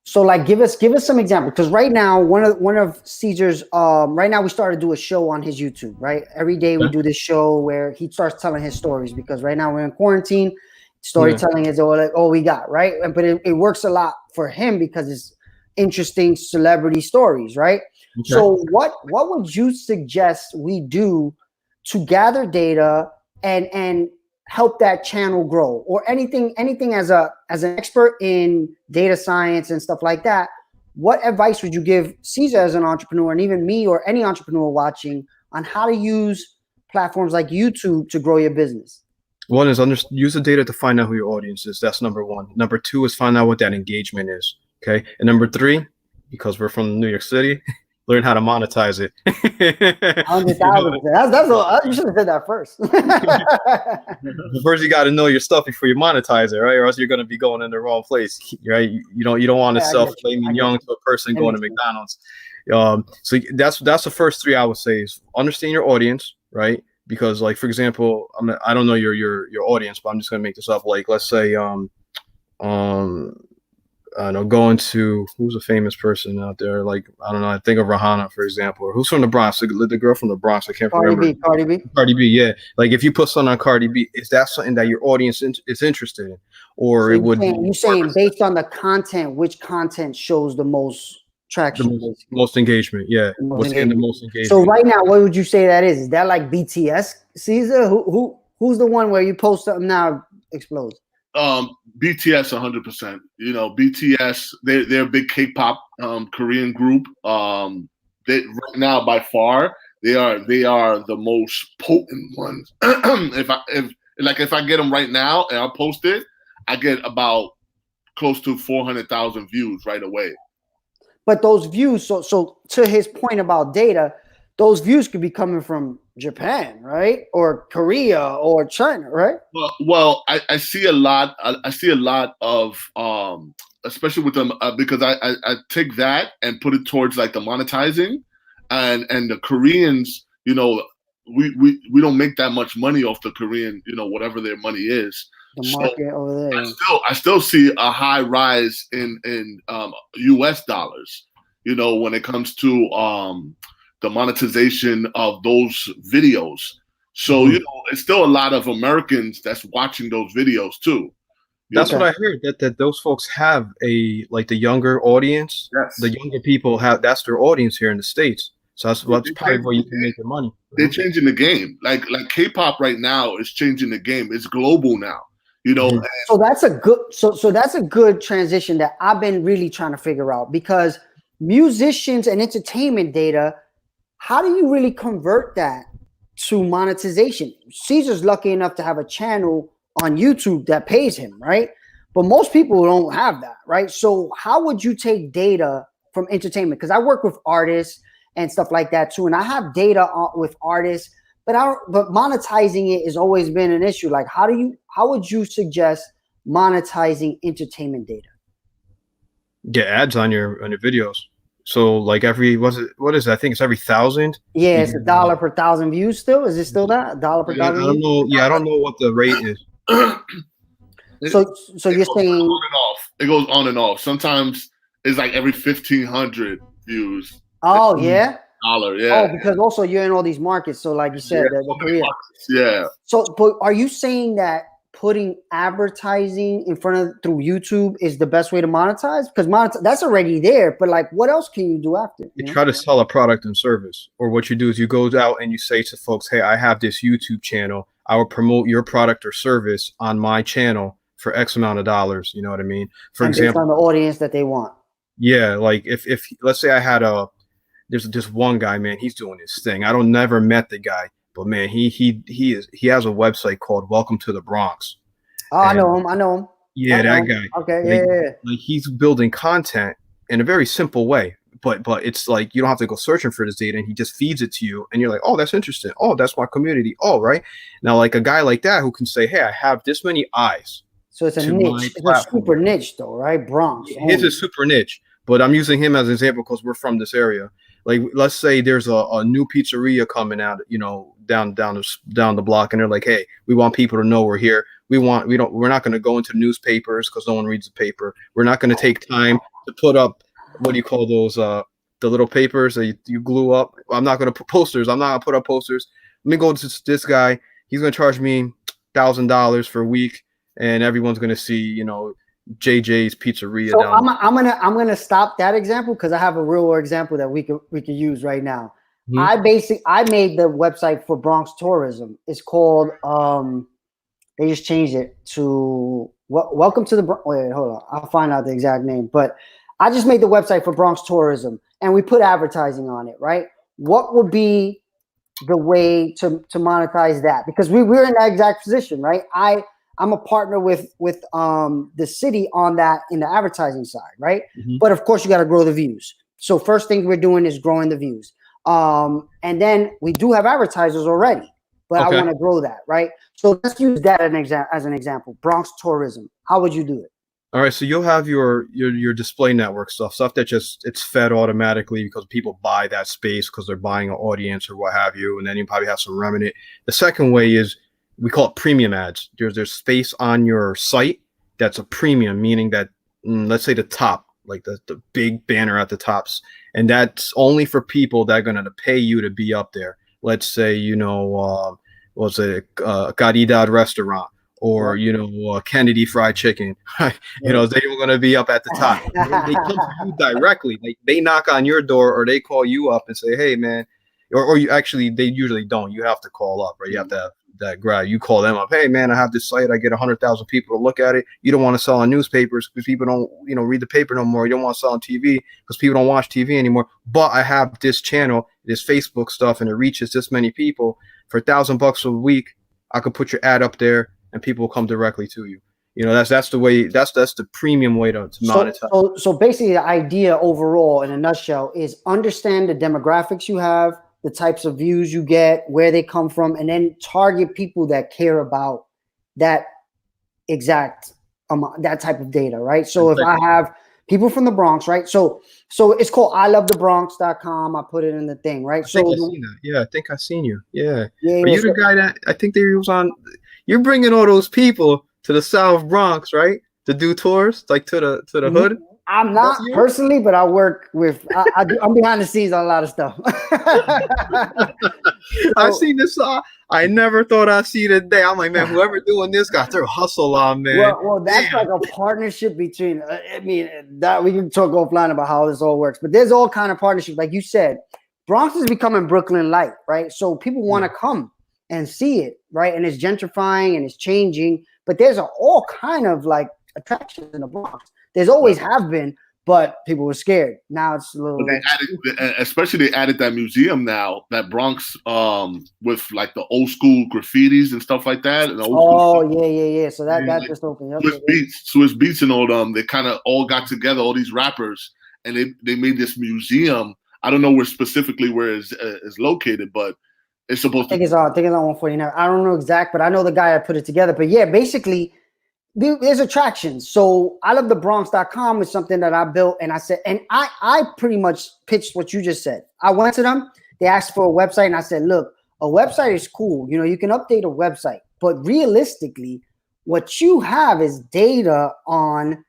so like give us some example, because right now one of Caesar's right now we started to do a show on his YouTube, right? Every day we do this show where he starts telling his stories, because right now we're in quarantine. Storytelling is all we got, right? But it works a lot for him because it's interesting celebrity stories, right? Okay. So what would you suggest we do to gather data and help that channel grow, or anything as an expert in data science and stuff like that? What advice would you give Caesar as an entrepreneur, and even me or any entrepreneur watching, on how to use platforms like YouTube to grow your business? One is use the data to find out who your audience is. That's number one. Number two is find out what that engagement is. Okay. And number three, because we're from New York City, learn how to monetize it. 100,000%. That's all. You should have said that first. First, you got to know your stuff before you monetize it, right? Or else you're going to be going in the wrong place, right? You don't want to sell filet mignon to a person going to McDonald's. So that's the first three I would say is understand your audience, right? Because, like, for example, I don't know your audience, but I'm just going to make this up. Like, let's say I know, going to, who's a famous person out there? Like, I don't know, I think of Rihanna, for example, or who's from the Bronx, the girl from the Bronx, I can't remember. Cardi B, yeah. Like, if you put something on Cardi B, is that something that your audience is interested in? Or so it would be. You're saying based on the content, which content shows the most traction? The most engagement, yeah. What's getting the most engagement? So right now, what would you say that is? Is that like BTS, Caesar? Who's the one where you post something now explodes? BTS 100%. BTS, they're a big K-pop Korean group. They right now by far they are the most potent ones. if I get them right now and I post it, I get about close to 400,000 views right away. But those views, so to his point about data, those views could be coming from Japan, right, or Korea or China, right? Well, I see a lot. I see a lot of, especially with them, because I take that and put it towards like the monetizing, and the Koreans, we don't make that much money off the Korean, whatever their money is. The market over there. I still see a high rise in U.S. dollars, when it comes to the monetization of those videos. So, it's still a lot of Americans that's watching those videos too. That's what I heard, that those folks have the younger audience. Yes. The younger people that's their audience here in the States. So that's probably where you can make your money. They're changing the game. Like K-pop right now is changing the game. It's global now. You know. Mhm. So that's a good so that's a good transition that I've been really trying to figure out, because musicians and entertainment data, how do you really convert that to monetization? Caesar's lucky enough to have a channel on YouTube that pays him, right? But most people don't have that, right? So how would you take data from entertainment? Because I work with artists and stuff like that too, and I have data with artists, but monetizing it has always been an issue. Like, how would you suggest monetizing entertainment data? Get ads on your videos. So like what is it? I think it's every 1,000. Yeah, it's $1 per 1,000 views still. Is it still that? $1 per 1,000 I don't views? know. Yeah, I don't know what the rate is. So you're saying on and off. It goes on and off. Sometimes it's like every 1,500 views. oh yeah. $1, yeah. Oh, because also you're in all these markets. So like you said, the Korea. Yeah. So but are you saying that putting advertising in front of through YouTube is the best way to monetize? Because that's already there, but like what else can you do after? You try to sell a product and service, or what you do is you go out and you say to folks, hey, I have this YouTube channel. I will promote your product or service on my channel for X amount of dollars. You know what I mean? For example, based on the audience that they want. Yeah, like if let's say I had there's this one guy, man, he's doing his thing. I don't never met the guy, but man, he has a website called Welcome to the Bronx. Oh, And I know him. yeah, that guy. Okay, Like, yeah. like he's building content in a very simple way, but it's like you don't have to go searching for this data, and he just feeds it to you, and you're like, oh, that's interesting. Oh, that's my community. Oh, right. Now, like a guy like that who can say, hey, I have this many eyes. So it's a niche. It's a super niche though, right? Bronx. His is super niche, but I'm using him as an example because we're from this area. Like, let's say there's a new pizzeria coming out, you know, down the block, and they're like, hey, we want people to know we're here. We're not going to go into newspapers because no one reads the paper. We're not going to take time to put up, what do you call those, the little papers that you glue up. I'm not going to put posters. I'm not going to put up posters. Let me go to this guy. He's going to charge me $1,000 for a week, and everyone's going to see, you know, JJ's Pizzeria. So I'm gonna stop that example because I have a real world example that we could use right now. Mm-hmm. I made the website for Bronx tourism. It's called they just changed it to Welcome to the Bronx. Wait, hold on, I'll find out the exact name. But I just made the website for Bronx tourism, and we put advertising on it. Right? What would be the way to monetize that? Because we're in that exact position, right? I'm a partner with the city on that in the advertising side, right? Mm-hmm. But of course, you got to grow the views. So first thing we're doing is growing the views. And then we do have advertisers already, but I want to grow that, right? So let's use that as an example. Bronx tourism. How would you do it? All right, so you'll have your display network stuff that it's fed automatically because people buy that space because they're buying an audience or what have you, and then you probably have some remnant. The second way is, we call it premium ads. There's space on your site that's a premium, meaning that let's say the top, like the big banner at the tops, and that's only for people that are going to pay you to be up there. Let's say, you know, what's it, Caridad restaurant, or you know, Kennedy Fried Chicken. You know, they're going to be up at the top. They come to you directly. Like they knock on your door or they call you up and say, hey man, or you actually, they usually don't. You have to call up, or you have to have that grab. You call them up, hey man, I have this site, I get 100,000 people to look at it. You don't want to sell on newspapers because people don't, you know, read the paper no more. You don't want to sell on TV because people don't watch TV anymore. But I have this channel, this Facebook stuff, and it reaches this many people. For $1,000 a week, I could put your ad up there, and people will come directly to you. You know, that's the way. That's the premium way to monetize. So basically, the idea overall, in a nutshell, is understand the demographics you have, the types of views you get, where they come from, and then target people that care about that exact that type of data, right? So if I have people from the Bronx, right? So it's called ilovethebronx.com. I put it in the thing, right? I think I've seen that. Yeah, I think I've seen you. Yeah. But you're the guy that I think they was on. You're bringing all those people to the South Bronx, right? To do tours, like to the hood. I'm not personally, but I work with. I'm behind the scenes on a lot of stuff. I've seen this. I never thought I'd see the day. I'm like, man, whoever doing this got their hustle on, man. Well, that's like a partnership between. I mean, that we can talk offline about how this all works, but there's all kind of partnerships. Like you said, Bronx is becoming Brooklyn light, right? So people want to come and see it, right? And it's gentrifying and it's changing, but there's all kind of like attractions in the Bronx. There's always have been, but people were scared. Now it's a little. Especially they added that museum now, that Bronx, with like the old school graffitis and stuff like that. And Yeah. So that like, just opened up. Swiss Beats and all them. They kind of all got together, all these rappers, and they made this museum. I don't know where specifically where it's located, but it's supposed to. I think it's on 149. I don't know exact, but I know the guy that put it together. But yeah, basically, there's attractions. So I love the Bronx.com is something that I built, and I said, and I pretty much pitched what you just said. I went to them, they asked for a website, and I said, look, a website is cool. You know, you can update a website, but realistically, what you have is data on,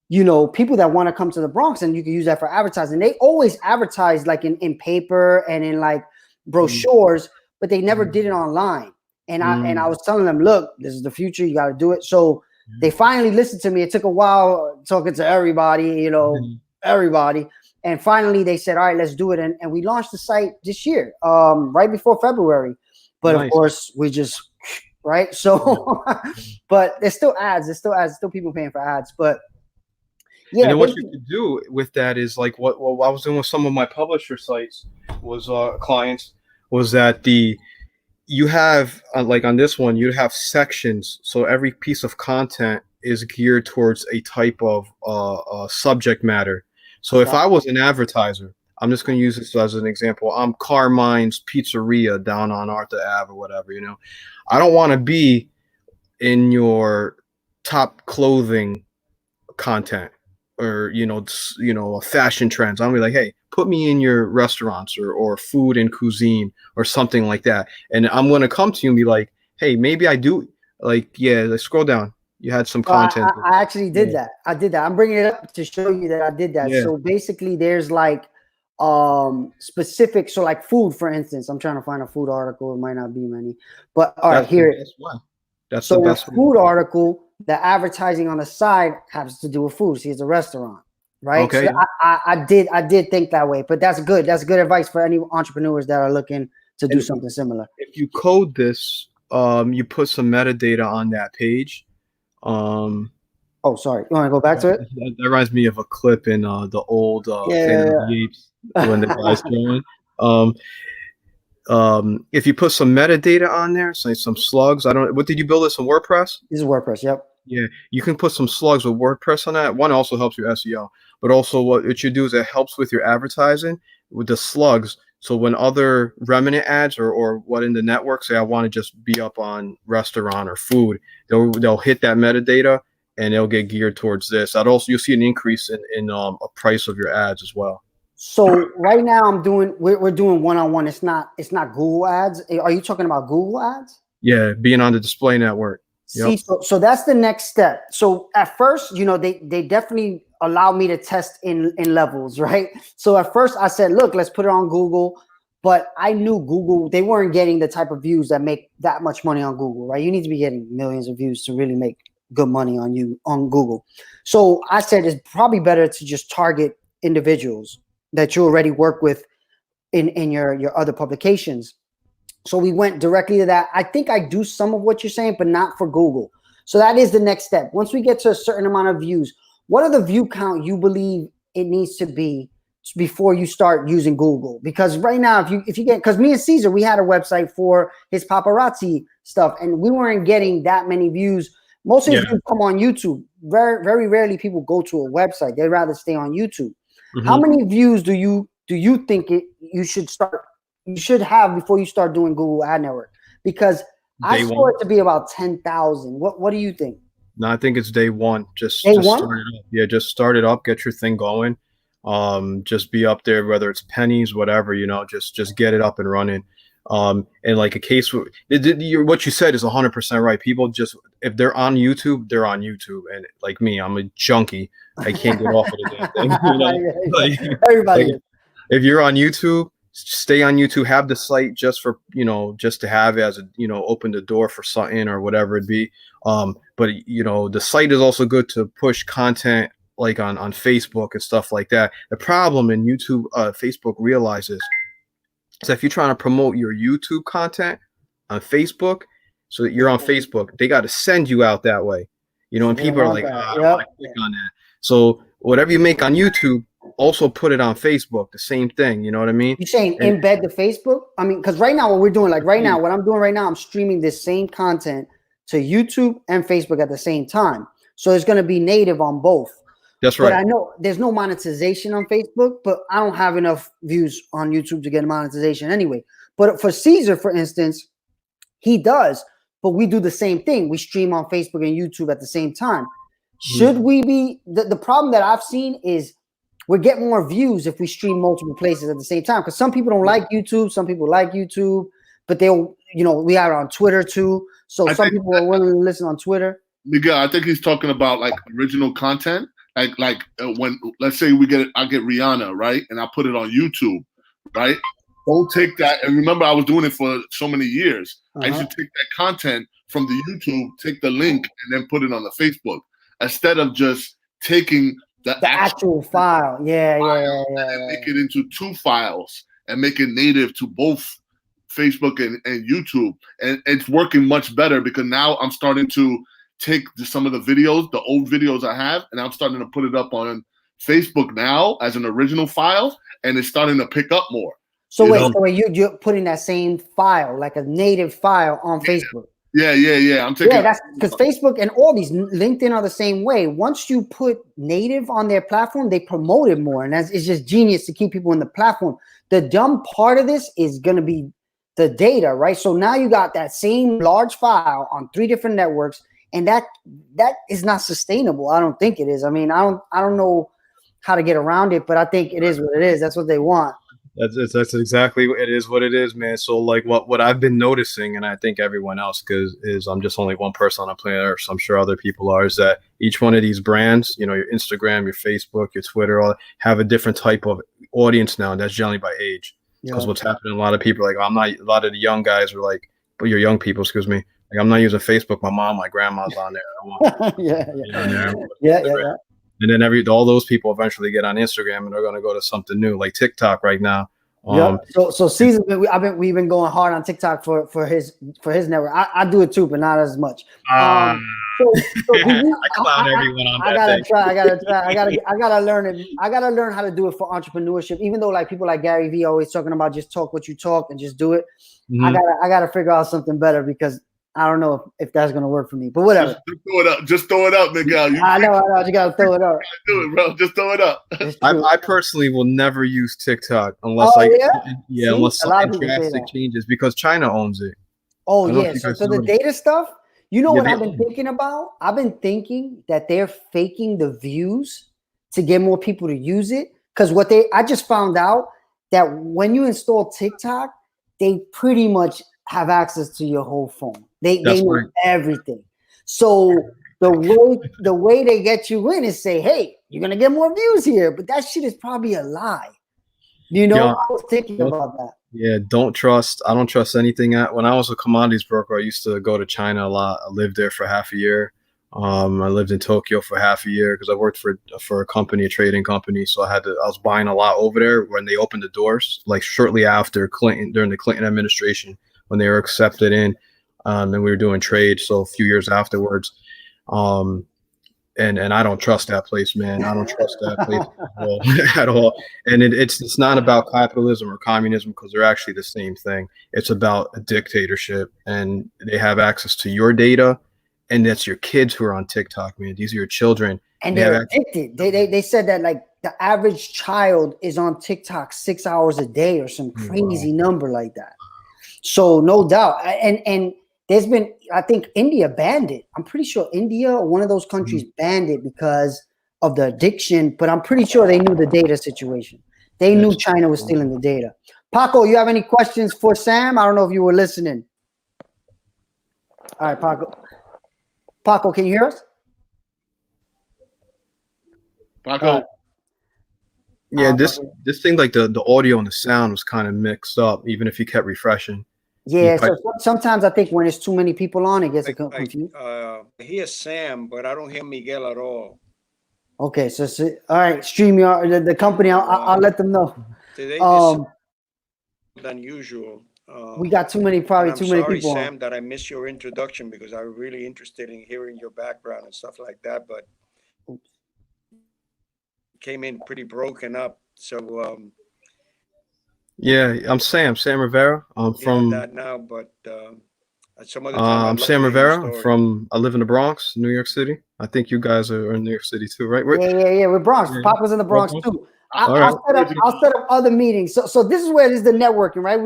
you know, people that want to come to the Bronx, and you can use that for advertising. They always advertise like in paper and in like brochures, but they never did it online. And I was telling them, look, this is the future. You got to do it. So they finally listened to me. It took a while talking to everybody, you know, everybody. And finally they said, all right, let's do it. And we launched the site this year, right before February. But of course we just, right. So, but there's still ads. There's still people paying for ads, but yeah. And then what you could do with that is like what I was doing with some of my publisher sites was clients was that you have like on this one, you have sections. So every piece of content is geared towards a type of subject matter. So if I was an advertiser, I'm just going to use this as an example. I'm Carmine's Pizzeria down on Arthur Ave or whatever, you know. I don't want to be in your top clothing content or, you know, fashion trends. I'm gonna be like, hey, put me in your restaurants or food and cuisine or something like that. And I'm going to come to you and be like, hey, maybe I do like, let's scroll down. You had some content. I actually did that. I did that. I'm bringing it up to show you that I did that. Yeah. So basically there's like specific. So like food, for instance, I'm trying to find a food article. It might not be many, but all right, here it is. That's the best food article. The advertising on the side has to do with food. See, it's a restaurant, right? Okay. So I did think that way, but that's good. That's good advice for any entrepreneurs that are looking to do something similar. If you code this, you put some metadata on that page. Oh, sorry. You want to go back to it? That reminds me of a clip in the old Planet of the Apes when the guy's going. If you put some metadata on there, say some slugs. What did you build this in WordPress? This is WordPress. Yep. Yeah, you can put some slugs with WordPress on that. One also helps your SEO, but also what it should do is it helps with your advertising with the slugs. So when other remnant ads or what in the network say I want to just be up on restaurant or food, they'll hit that metadata and they'll get geared towards this. You'll see an increase in a price of your ads as well. So right now we're doing one-on-one. It's not Google ads. Are you talking about Google ads? Yeah, being on the display network. Yep. See, so that's the next step. So at first, you know, they definitely allow me to test in levels, right? So at first I said, look, let's put it on Google. But I knew Google, they weren't getting the type of views that make that much money on Google, right? You need to be getting millions of views to really make good money on Google. So I said it's probably better to just target individuals that you already work with in your other publications. So we went directly to that. I think I do some of what you're saying, but not for Google. So that is the next step. Once we get to a certain amount of views, what are the view count you believe it needs to be before you start using Google? Because right now, if you get, because me and Cesar, we had a website for his paparazzi stuff, and we weren't getting that many views. Most of his views come on YouTube. Very, very rarely people go to a website. They'd rather stay on YouTube. Mm-hmm. How many views do you think you should have before you start doing Google Ad Network? Because I saw it to be about 10,000. What do you think? No, I think it's day one. Just start it up. Yeah, just start it up, get your thing going. Just be up there, whether it's pennies, whatever, you know, just get it up and running. And like a case, what you said is 100% right. People just, if they're on YouTube, they're on YouTube. And like me, I'm a junkie. I can't get off of the damn thing. You know? Everybody. Like, if you're on YouTube, stay on YouTube, have the site just for, you know, just to have as a, you know, open the door for something or whatever it be. But you know, the site is also good to push content like on Facebook and stuff like that. The problem in YouTube, Facebook realizes So if you're trying to promote your YouTube content on Facebook, so that you're on Facebook, they got to send you out that way. You know, and They don't people are want like, that. I don't want to click on that. So whatever you make on YouTube, also put it on Facebook. The same thing. You know what I mean? You're saying And embed the Facebook? I mean, because right now what we're doing, like right now, what I'm doing right now, I'm streaming this same content to YouTube and Facebook at the same time. So it's going to be native on both. that's But right. I know there's no monetization on Facebook, but I don't have enough views on YouTube to get monetization anyway. But for Caesar, for instance, he does, but we do the same thing. We stream on Facebook and YouTube at the same time. Should we be the problem that I've seen is we're getting more views if we stream multiple places at the same time. Because some people don't like YouTube, some people like YouTube, but they'll, we have it on Twitter too. So some people are willing to listen on Twitter. Miguel, I think he's talking about like original content. Like when, let's say I get Rihanna, right? And I put it on YouTube, right? Don't take that. And remember, I was doing it for so many years. I used to take that content from the YouTube, take the link, and then put it on the Facebook instead of just taking the actual file. Yeah. And make it into 2 files and make it native to both Facebook and YouTube. And it's working much better because now I'm starting to take some of the videos, the old videos I have, and I'm starting to put it up on Facebook now as an original file, and it's starting to pick up more. So you're putting that same file, like a native file on Facebook. Yeah. I'm taking. Yeah, that's because Facebook and all these LinkedIn are the same way. Once you put native on their platform, they promote it more, and it's just genius to keep people in the platform. The dumb part of this is going to be the data, right? So now you got that same large file on 3 different networks, and that is not sustainable. I don't think it is. I mean, I don't know how to get around it, but I think it is what it is. That's what they want. That's exactly it is what it is, man. So like what I've been noticing, and I think everyone else, is I'm just only one person on the planet Earth, so I'm sure other people are, is that each one of these brands, your Instagram, your Facebook, your Twitter, all have a different type of audience now, and that's generally by age. Because what's happening, a lot of people are like, a lot of the young guys are like, but your young people, excuse me, like I'm not using Facebook. My mom, my grandma's on there. I want Yeah. And then all those people eventually get on Instagram and they're going to go to something new, like TikTok right now. So Caesar, we've been going hard on TikTok for his network. I do it too, but not as much. I clown everyone on that. I gotta learn it. I gotta learn how to do it for entrepreneurship. Even though like people like Gary Vee always talking about just talk what you talk and just do it. I gotta figure out something better because I don't know if that's gonna work for me, but whatever. Just throw it up, Miguel. I know. You gotta throw it up. Do it, bro. Just throw it up. I personally will never use TikTok unless unless something drastic changes because China owns it. Oh yeah. So the data stuff, what I've been thinking about? I've been thinking that they're faking the views to get more people to use it. Because I just found out that when you install TikTok, they pretty much have access to your whole phone. They know everything. So the way they get you in is say, hey, you're gonna get more views here, but that shit is probably a lie. I was thinking about that. Yeah, I don't trust anything. When I was a commodities broker, I used to go to China a lot. I lived there for half a year. I lived in Tokyo for half a year because I worked for a trading company. So I was buying a lot over there when they opened the doors, like shortly after during the Clinton administration, when they were accepted in, and we were doing trade. So a few years afterwards, and I don't trust that place, man. I don't trust that place at all. And it's not about capitalism or communism because they're actually the same thing. It's about a dictatorship, and they have access to your data, and that's your kids who are on TikTok, man. These are your children, and they're addicted. They said that like the average child is on TikTok 6 hours a day or some crazy number like that. So no doubt, and there's been, I think India banned it. I'm pretty sure India or one of those countries banned it because of the addiction, but I'm pretty sure they knew the data situation. They knew China was stealing the data. Paco, you have any questions for Sam? I don't know if you were listening. All right, Paco. Paco, can you hear us? Paco. Yeah, this thing, like the audio and the sound was kind of mixed up, even if you kept refreshing. Yeah, so sometimes I think when there's too many people on, it gets confused. I hear Sam, but I don't hear Miguel at all. Okay, so all right, StreamYard, the company, I'll let them know. than usual. We got too many, probably I'm too many sorry, people Sam, on. that I missed your introduction because I'm really interested in hearing your background and stuff like that. But came in pretty broken up. So Yeah, I'm Sam Rivera. I'm we have from that now. But at some other time, I'd I'm love to Sam hear your Rivera. story. I live in the Bronx, New York City. I think you guys are in New York City too, right? Yeah. We're Bronx. Yeah. Papa's in the Bronx too. All right. I'll set up other meetings. So this is where it is the networking, right?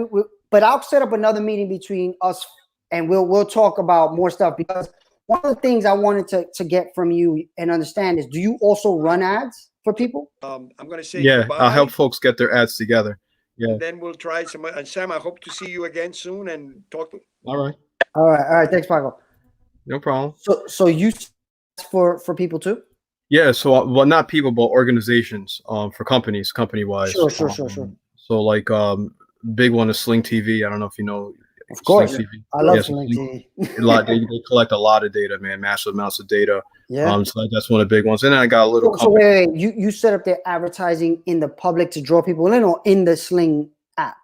But I'll set up another meeting between us, and we'll talk about more stuff, because one of the things I wanted to get from you and understand is, do you also run ads for people? I'm going to say Yeah, I'll help goodbye, folks get their ads together. Yeah. and then we'll try some. And Sam, I hope to see you again soon and talk to. All right. All right. Thanks, Paco. No problem. So you for people too? Yeah. So, well, not people, but organizations. For companies, company wise. Sure. So, like, big one is Sling TV. I don't know if you know. Of course, Sling TV. I love Yeah, Sling TV. they collect a lot of data, man, massive amounts of data. Yeah. So that's one of the big ones. And then I got a little So company. wait, you set up their advertising in the public to draw people in, or in the Sling app?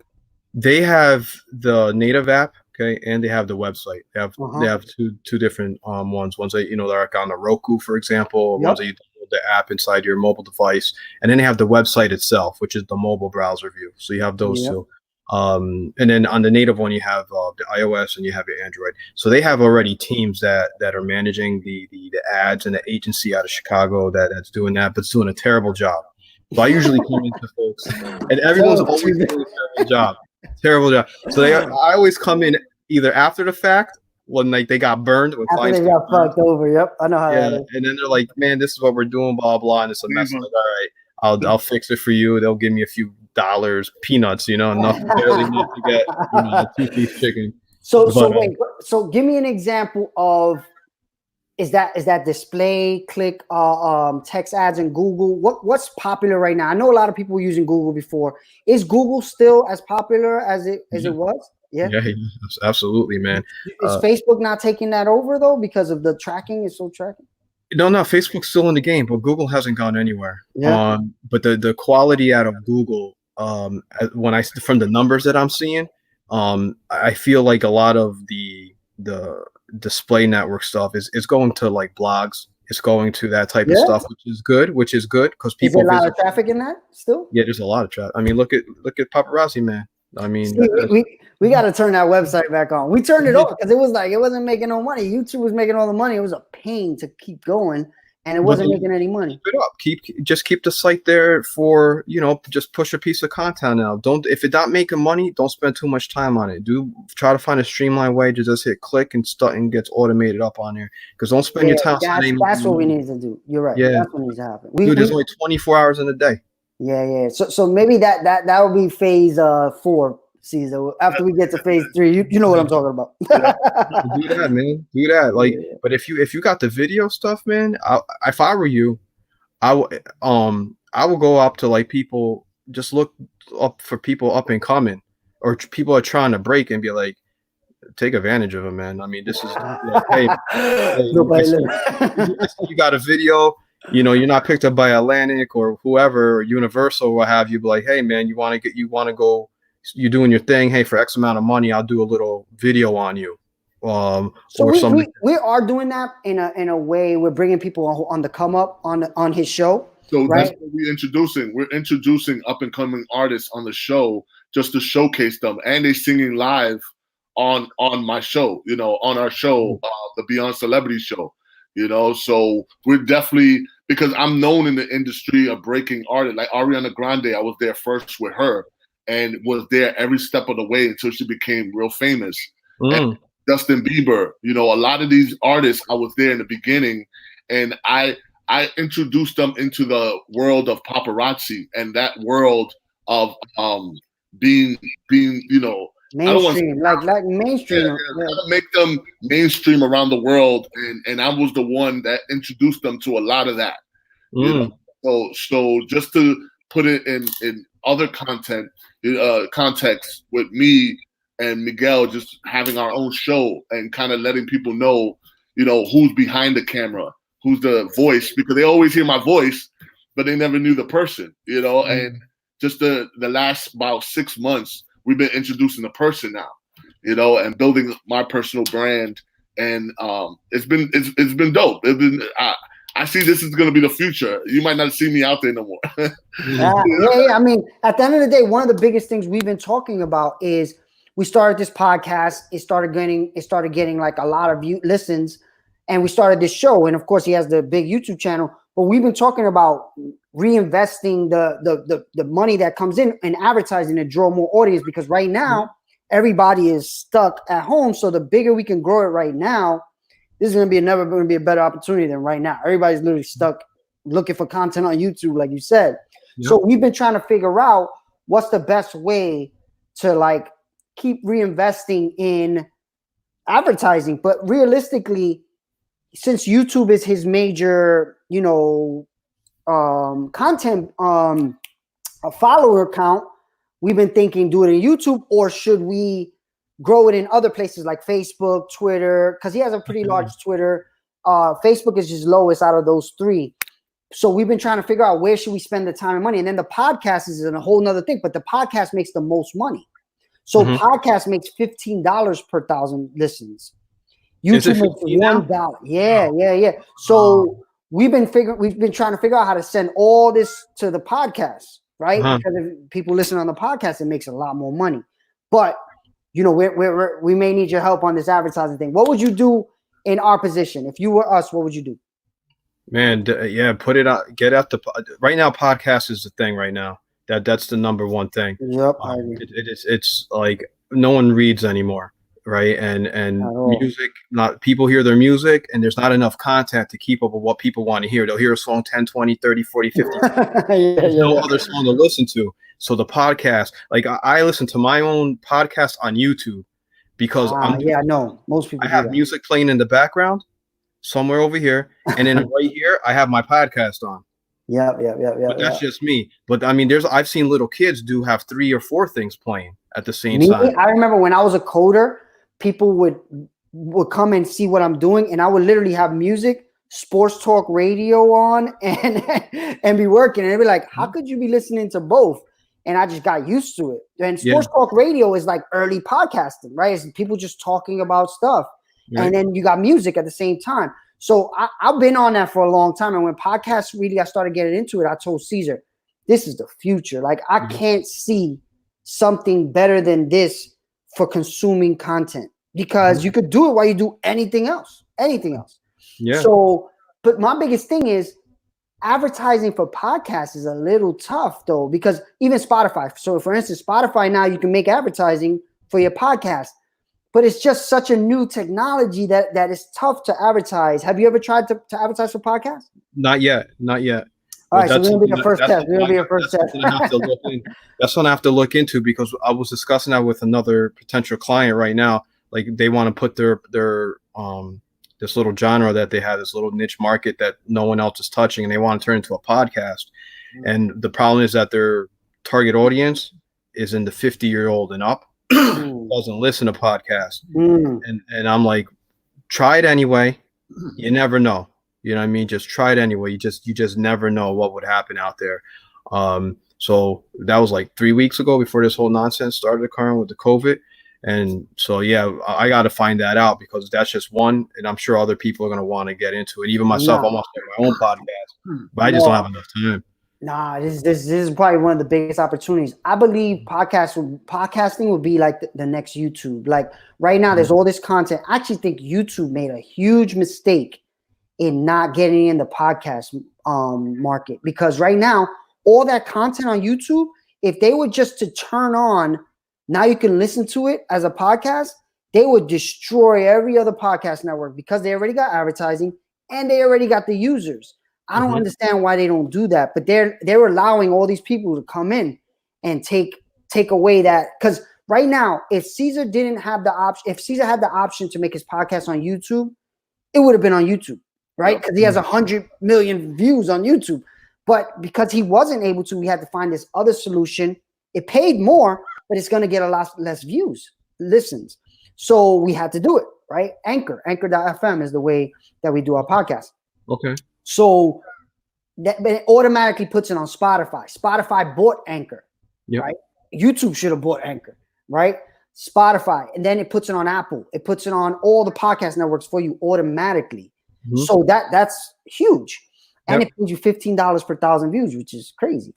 They have the native app, okay, and they have the website. They have two different ones. Ones that they're like on the Roku, for example. Yep. Ones that you download the app inside your mobile device, and then they have the website itself, which is the mobile browser view. So you have those two. And then on the native one, you have the iOS and you have your Android. So they have already teams that are managing the ads, and the agency out of Chicago that's doing that, but it's doing a terrible job. So I usually come into folks, and everyone's always doing a terrible job. Terrible job. So I always come in either after the fact, when like they got burned, when After clients they got fucked over. Yep, I know how that is. and then they're like, "Man, this is what we're doing," blah blah, and it's a mess. I'm like, all right, I'll fix it for you. They'll give me a few dollars, peanuts, nothing, barely enough to get a 2-piece chicken. So wait, so give me an example of, is that display, click, text ads in Google? What's popular right now? I know a lot of people were using Google before. Is Google still as popular as it was? Yeah, absolutely, man. Is Facebook not taking that over though, because of the tracking? It's still tracking. No, Facebook's still in the game, but Google hasn't gone anywhere. Yeah. But the quality out of Google, from the numbers that I'm seeing, I feel like a lot of the display network stuff is going to like blogs. It's going to that type of stuff, which is good because people. Is there a lot of traffic in that still? Yeah, there's a lot of traffic. I mean, look at Paparazzi, man. I mean, we got to turn that website back on. We turned it off because it wasn't making no money. YouTube was making all the money. It was a pain to keep going, and it wasn't making any money. Keep it up. Just keep the site there for just push a piece of content out. If it's not making money, don't spend too much time on it. Try to find a streamlined way to just hit click and start and gets automated up on there. Because don't spend your time. That's what we need to do. You're right. Yeah, that's what needs to happen. There's only 24 hours in a day. Yeah. So maybe that will be phase 4, Caesar. After we get to phase 3, you know what I'm talking about. Do that, man. Do that. But if you got the video stuff, man, if I were you, I will go up to like people, just look up for people up and coming, or people are trying to break, and be like, take advantage of them, man. I mean, this is hey, you got a video. You're not picked up by Atlantic or whoever, or Universal, or what have you. But like, hey, man, you want to go. You're doing your thing. Hey, for X amount of money, I'll do a little video on you. So we are doing that in a way. We're bringing people on the come up on his show. So right? That's what we're introducing. We're introducing up and coming artists on the show just to showcase them, and they're singing live on my show. On our show, the Beyond Celebrity Show. So we're definitely, because I'm known in the industry of breaking artists, like Ariana Grande. I was there first with her, and was there every step of the way until she became real famous. And Justin Bieber, a lot of these artists, I was there in the beginning, and I introduced them into the world of paparazzi and that world of being mainstream, like mainstream. Make them mainstream around the world, and I was the one that introduced them to a lot of that. So just to put it in other context with me and Miguel just having our own show and kind of letting people know, who's behind the camera, who's the voice, because they always hear my voice, but they never knew the person, and just the last about 6 months, we've been introducing a person now, you know, and building my personal brand. And it's been dope. I see this is going to be the future. You might not see me out there no more. Yeah. I mean, at the end of the day, one of the biggest things we've been talking about is we started this podcast. It started getting like a lot of listens, and we started this show. And of course, he has the big YouTube channel. But we've been talking about reinvesting the money that comes in advertising to draw more audience, because right now everybody is stuck at home. So the bigger we can grow it right now, this is going to be a better opportunity than right now. Everybody's literally stuck looking for content on YouTube, like you said. Yep. So we've been trying to figure out what's the best way to like keep reinvesting in advertising. But realistically, since YouTube is his major, you know, content a follower count, we've been thinking do it in YouTube, or should we grow it in other places like Facebook, Twitter, because he has a pretty large Twitter. Facebook is his lowest out of those three. So we've been trying to figure out where should we spend the time and money. And then the podcast is a whole nother thing, but the podcast makes the most money. So podcast makes $15 per 1,000 listens. YouTube makes $1. Yeah. So we've been trying to figure out how to send all this to the podcast, right? Because if people listen on the podcast, it makes a lot more money. But you know, we may need your help on this advertising thing. What would you do in our position if you were us? What would you do? Man, put it out. Get out right now. Podcast is the thing right now. That's the number one thing. Yep, it's like no one reads anymore, right? And music, not people hear their music, and there's not enough content to keep up with what people want to hear. They'll hear a song 10, 20, 30, 40, 50. There's no other song to listen to. So the podcast, like I listen to my own podcast on YouTube because most people. I have music playing in the background somewhere over here, and then right here I have my podcast on. Yeah. But that's just me. But I mean, I've seen little kids have 3 or 4 things playing at the same time. I remember when I was a coder, people would come and see what I'm doing, and I would literally have music, sports talk radio on, and be working. And they'd be like, "How could you be listening to both?" And I just got used to it. And sports talk radio is like early podcasting, right? It's people just talking about stuff, and then you got music at the same time. So I've been on that for a long time. And when podcasts I started getting into it, I told Cesar, this is the future. Like I can't see something better than this for consuming content, because you could do it while you do anything else. Yeah. So, but my biggest thing is advertising for podcasts is a little tough though, because even Spotify. So for instance, Spotify now you can make advertising for your podcast. But it's just such a new technology that is tough to advertise. Have you ever tried to advertise for podcasts? Not yet. All right, so we're going to be the first test. That's what I have to look into, because I was discussing that with another potential client right now. Like they want to put their this little genre that they have, this little niche market that no one else is touching, and they want to turn into a podcast. And the problem is that their target audience is in the 50-year-old and up. Doesn't listen to podcasts. And I'm like, try it anyway. You never know. You know what I mean? Just try it anyway. You just never know what would happen out there. So that was like 3 weeks ago before this whole nonsense started occurring with the COVID. And so, I got to find that out, because that's just one. And I'm sure other people are going to want to get into it. Even myself, I want to start my own podcast, but I just don't have enough time. Nah, this is probably one of the biggest opportunities. I believe podcasting would be like the next YouTube. Like right now, there's all this content. I actually think YouTube made a huge mistake in not getting in the podcast market, because right now, all that content on YouTube, if they were just to turn on, now you can listen to it as a podcast, they would destroy every other podcast network, because they already got advertising and they already got the users. I don't understand why they don't do that, but they're allowing all these people to come in and take away that. Because right now, if Cesar didn't have the option, if Cesar had the option to make his podcast on YouTube, it would have been on YouTube, right? Because he has 100 million views on YouTube. But because he wasn't able to, we had to find this other solution. It paid more, but it's going to get a lot less listens. So we had to do it, right? Anchor.fm is the way that we do our podcast. Okay. So that it automatically puts it on Spotify. Spotify bought Anchor, right? YouTube should have bought Anchor. right? Spotify, and then it puts it on Apple. It puts it on all the podcast networks for you automatically. Mhm. So that's huge. And Yep. it pays you $15 per 1,000 views, which is crazy.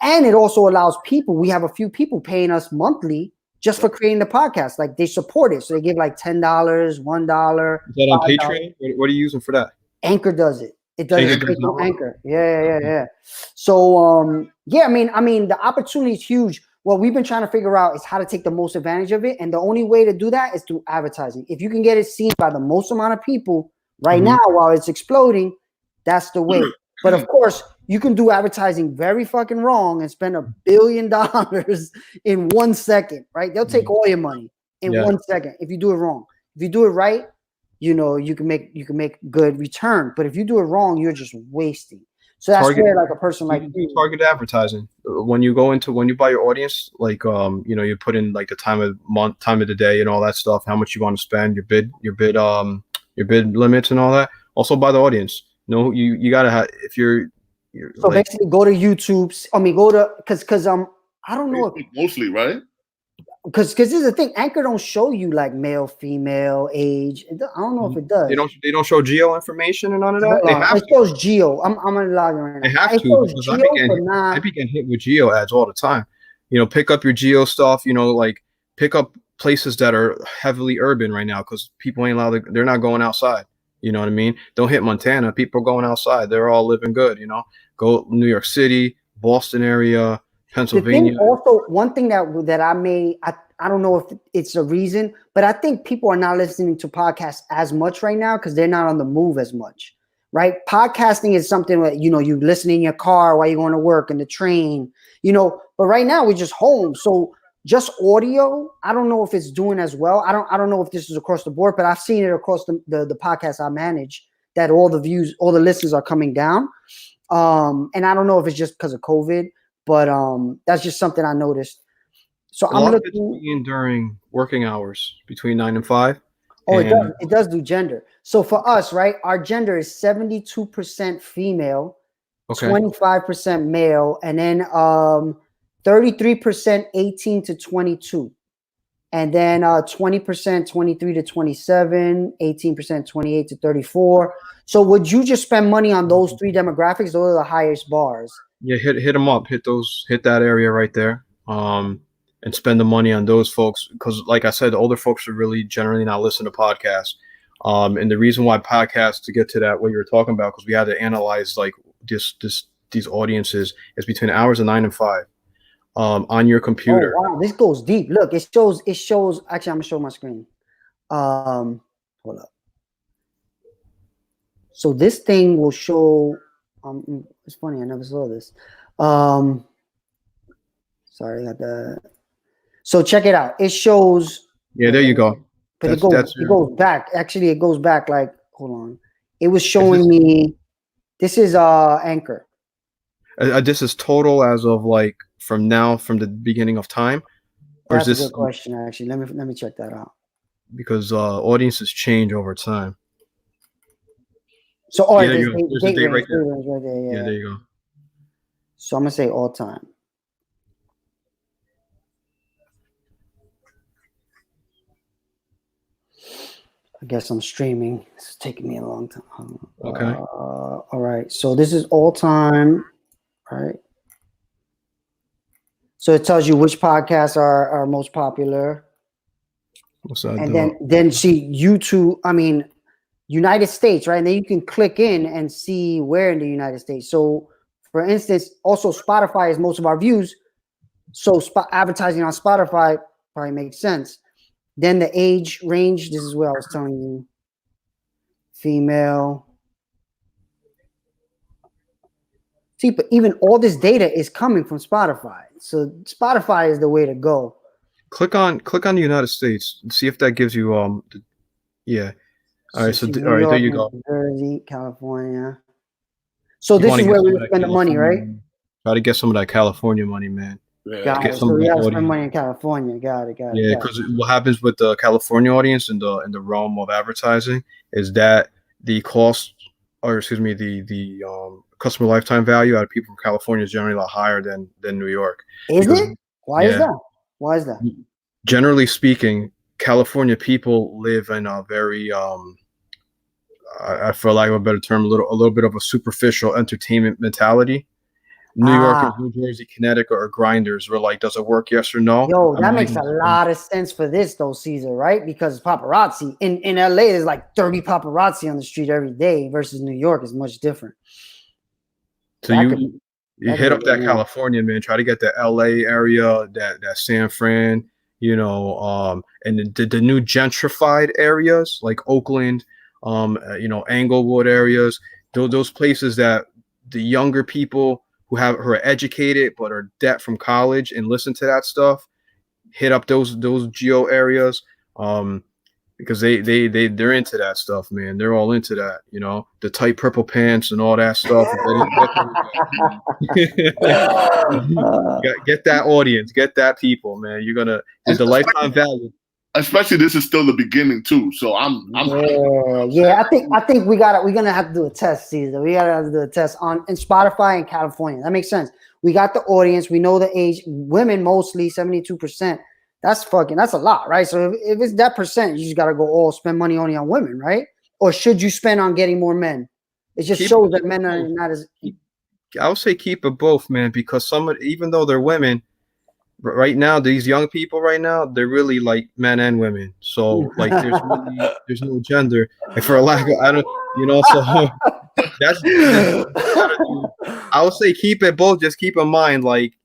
And it also allows people, we have a few people paying us monthly just for creating the podcast. Like they support it. So they give like $10, $1. Is that on $5. Patreon? What are you using for that? Anchor does it. It does Anchor it does straight it through now? Anchor. Yeah. So yeah, I mean the opportunity is huge. What we've been trying to figure out is how to take the most advantage of it. And the only way to do that is through advertising. If you can get it seen by the most amount of people right Mhm. now while it's exploding, that's the way. But of course, you can do advertising very fucking wrong and spend $1 billion in 1 second, right? They'll take all your money in Yeah. 1 second if you do it wrong. If you do it right, you know, you can make good return. But if you do it wrong, you're just wasting. So that's where like a person like you, targeted advertising. When you buy your audience, like you know, you put in like the time of month, time of the day, and all that stuff, how much you want to spend, your bid limits and all that. Also by the audience. No, you gotta have if you're so like, basically go to YouTube. I mean, go to because I don't know Facebook mostly, right? because this is the thing. Anchor don't show you like male, female, age. I don't know if it does. they don't show geo information and none of that. Hold They on. have It to. shows geo. I'm gonna log in right now. They have It to shows because geo, but I not. be getting hit with geo ads all the time. You know, pick up your geo stuff. You know, like pick up places that are heavily urban right now because people ain't allowed. They're not going outside. You know what I mean? Don't hit Montana. People are going outside. They're all living good. You know, go New York City, Boston area, Pennsylvania. The thing also, one thing that I don't know if it's a reason, but I think people are not listening to podcasts as much right now because they're not on the move as much, right? Podcasting is something that, you know, you listen in your car while you're going to work, in the train, you know, but right now we're just home. So just audio, I don't know if it's doing as well. I don't know if this is across the board, but I've seen it across the podcasts I manage that all the views, all the listens are coming down. And I don't know if it's just because of COVID, but that's just something I noticed. So A I'm lot of it's looking. being during working hours between 9 and 5. Oh, And it does do gender. So for us, right, our gender is 72% female, okay, 25% male, and then 33% 18 to 22. And then 20% 23 to 27, 18% 28 to 34. So would you just spend money on those three demographics? Those are the highest bars. yeah, hit them up, hit that area right there, and spend the money on those folks because, like I said, the older folks are really generally not listening to podcasts. And the reason why podcasts, to get to that what you were talking about, because we had to analyze like these audiences is between hours of 9 and 5. On your computer. Oh wow, this goes deep. Look, it shows. Actually, I'm gonna show my screen. Hold up. So this thing will show. It's funny. I never saw this. Sorry, I got that. So check it out. It shows. Yeah, there you go. But it goes back. Actually, it goes back. Like, hold on. It was showing me. This is Anchor. This is total as of like from the beginning of time, or That's is this a good question? Actually, let me check that out. Because audiences change over time. So, yeah, there's a date right there. Right there. Yeah, there you go. So I'm gonna say all time. I guess I'm streaming. It's taking me a long time. Okay. All right. So this is all time. All right. So it tells you which podcasts are most popular. What's that? And then see YouTube, I mean, United States, right? And then you can click in and see where in the United States. So for instance, also Spotify is most of our views. So advertising on Spotify probably makes sense. Then the age range, this is what I was telling you. Female. See, but even all this data is coming from Spotify. So Spotify is the way to go. Click on the United States and see if that gives you yeah. All right, so all right, there you go. New Jersey, California. So this is where we spend the money, right? Try to get some of that California money, man. Yeah. Got it. So we gotta spend money in California. Got it. Yeah, because what happens with the California audience in the realm of advertising is that the cost, or excuse me, the customer lifetime value out of people from California is generally a lot higher than New York. Is it? Why is that? Why is that? generally speaking, California people live in a very, for lack of a better term, a little bit of a superficial entertainment mentality. New Yorkers, New Jersey, Connecticut are grinders. We're like, does it work? Yes or no? Yo, that makes a lot of sense for this though, Caesar, right? Because paparazzi in LA, there's like 30 paparazzi on the street every day versus New York is much different. So you hit up that California, man. Try to get the LA area, that San Fran, you know, and the new gentrified areas like Oakland, you know, Englewood areas, those places that the younger people who are educated but are debt from college and listen to that stuff, hit up those geo areas, because they're into that stuff, man. They're all into that, you know, the tight purple pants and all that stuff. Get that audience, get that people, man. You're gonna, there's the lifetime value. Especially this is still the beginning too, so I'm yeah. I think we're gonna have to do a test, Caesar. We gotta have to do a test in Spotify in California. That makes sense. We got the audience. We know the age. Women mostly 72%. That's a lot, right? So if it's that percent, you just gotta go all spend money only on women, right? Or should you spend on getting more men? It just shows that men are not as. I would say keep it both, man, because even though they're women. Right now, these young people right now, they're really like men and women. So like there's no gender. And for a lack of, I don't, you know, so that's I would say keep it both. Just keep in mind, like,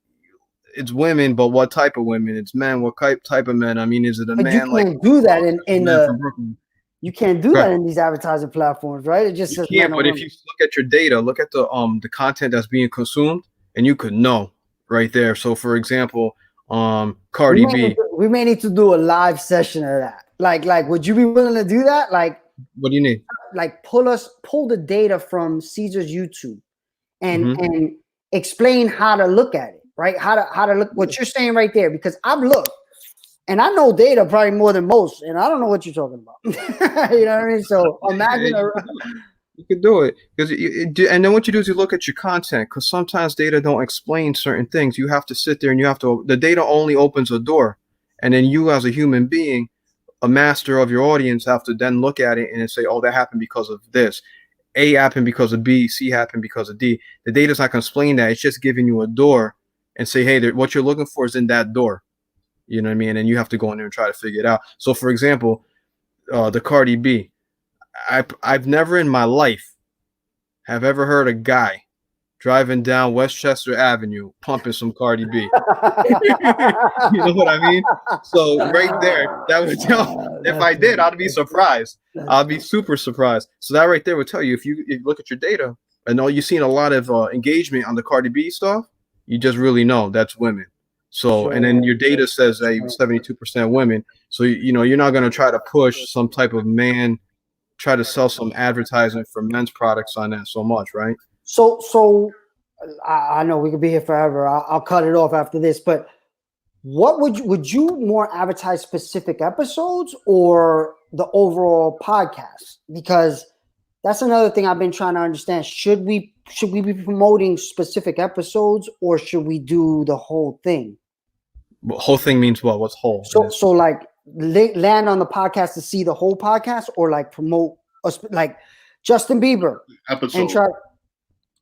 it's women, but what type of women? It's men. What type of men? I mean, is it a man? You can't do that you can't do that in these advertising platforms, right? It just says men. But if you look at your data, look at the content that's being consumed, and you could know right there. So for example, Cardi B. We may need to do a live session of that. Like, would you be willing to do that? Like, what do you need? Like, pull the data from Caesar's YouTube, and explain how to look at it, right? How to look what you're saying right there, because I've looked and I know data probably more than most, and I don't know what you're talking about. You know what I mean? So imagine you could do it, because and then what you do is you look at your content, because sometimes data don't explain certain things. You have to sit there and the data only opens a door, and then you as a human being, a master of your audience, have to then look at it and say, oh, that happened because of this. A happened because of B, C happened because of D. The data's not going to explain that. It's just giving you a door and say, hey, what you're looking for is in that door. You know what I mean? And you have to go in there and try to figure it out. So for example, the Cardi B, I've never in my life have ever heard a guy driving down Westchester Avenue pumping some Cardi B. You know what I mean? So right there, that would tell. If I did, I'd be surprised. I'd be super surprised. So that right there would tell you, if you look at your data and you've seen a lot of engagement on the Cardi B stuff, you just really know that's women. So, and then your data says that 72% women. So, you know, you're not going to try to push some type of man, try to sell some advertising for men's products on that so much, right? So I know we could be here forever. I'll cut it off after this, but what would you more advertise specific episodes or the overall podcast? Because that's another thing I've been trying to understand. Should we be promoting specific episodes, or should we do the whole thing? Whole thing means what? What's whole? So like land on the podcast to see the whole podcast, or like promote like Justin Bieber episode. And try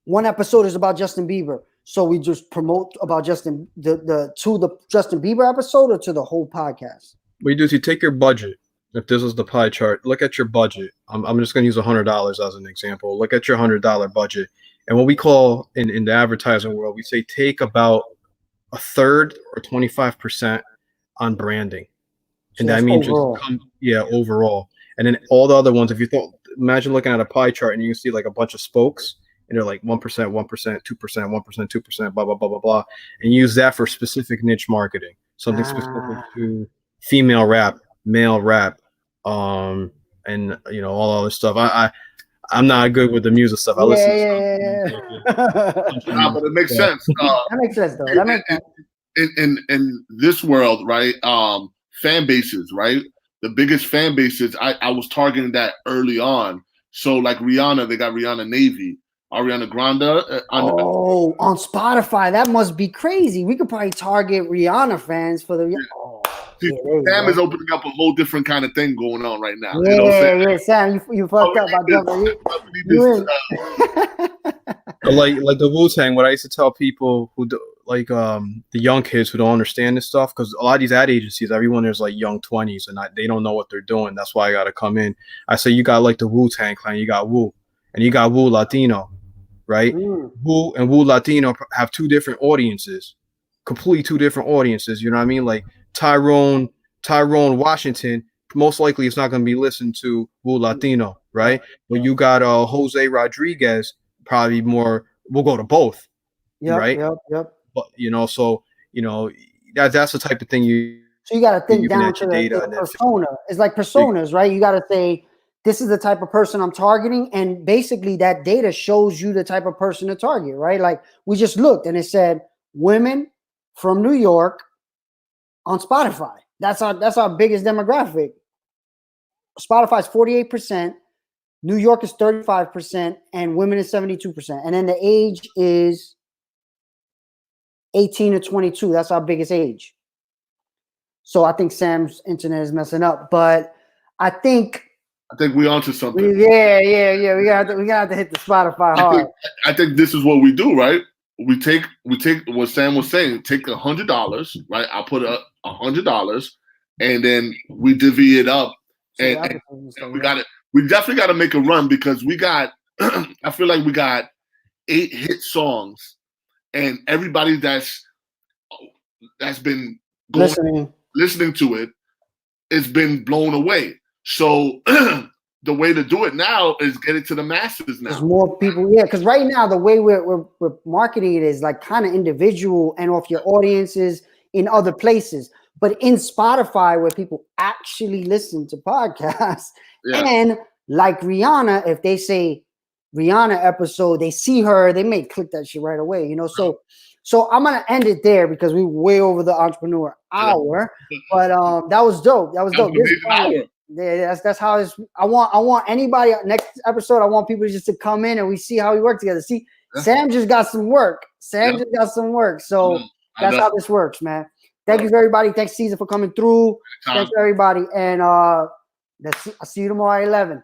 one episode is about Justin Bieber. So we just promote about Justin the Justin Bieber episode, or to the whole podcast? What you do is you take your budget. If this is the pie chart, look at your budget. I'm just going to use $100 as an example. Look at your $100 budget. And what we call in the advertising world, we say take about a third or 25% on branding. And that means overall. Overall. And then all the other ones, if you imagine looking at a pie chart and you see like a bunch of spokes, and they're like 1%, 1%, 2%, 1%, 2%, blah, blah, blah, blah, blah. And use that for specific niche marketing, something specific to female rap, male rap, and you know, all other stuff. I'm not good with the music stuff. I listen to stuff. No, but it makes sense. That makes sense, though. That makes sense. In this world, right? Fan bases, right? The biggest fan bases. I was targeting that early on. So like Rihanna, they got Rihanna Navy, Ariana Grande. On Spotify, that must be crazy. We could probably target Rihanna fans for the. See, Yeah, there you Sam go. is opening up a whole different kind of thing going on right now. Yeah, You know what I'm saying? yeah, Sam, you fucked up. I jumped. We need You this, in. Like the Wu-Tang, what I used to tell people who like the young kids who don't understand this stuff, because a lot of these ad agencies, everyone there's like young 20s and they don't know what they're doing. That's why I got to come in. I say you got like the Wu-Tang clan, you got Wu, and you got Wu Latino, right? Wu and Wu Latino have two different audiences, completely two different audiences. You know what I mean? Like Tyrone Washington, most likely it's not going to be listened to Wu Latino, right? But you got Jose Rodriguez, probably more. We'll go to both, right? Yep. But so that's the type of thing So you got to think looking down at to your the data and that's persona. It's like personas, right? You got to say, this is the type of person I'm targeting. And basically that data shows you the type of person to target, right? Like we just looked and it said women from New York on Spotify. That's our biggest demographic. Spotify's 48%, New York is 35%, and women is 72%. And then the age is 18 to 22. That's our biggest age. So I think Sam's internet is messing up, but I think we're onto something. Yeah. We got to hit the Spotify hard. I think this is what we do, right? We take what Sam was saying. Take $100, right? I'll put $100, and then we divvy it up, and we definitely got to make a run because we got. I feel like we got 8 hit songs, and everybody that's been listening to it, it's been blown away. So the way to do it now is get it to the masses now. There's more people, yeah, because right now the way we're marketing it is like kind of individual and off your audiences in other places. But in Spotify, where people actually listen to podcasts, and like Rihanna, if they say Rihanna episode, they see her, they may click that shit right away, So I'm gonna end it there because we're way over the entrepreneur hour. But that was dope. That was dope. That's how it's. I want anybody next episode. I want people just to come in and we see how we work together. See, Sam just got some work. So that's how this works, man. Thank you, everybody. Thanks, Cesar, for coming through. Thanks, everybody. And I'll see you tomorrow at 11.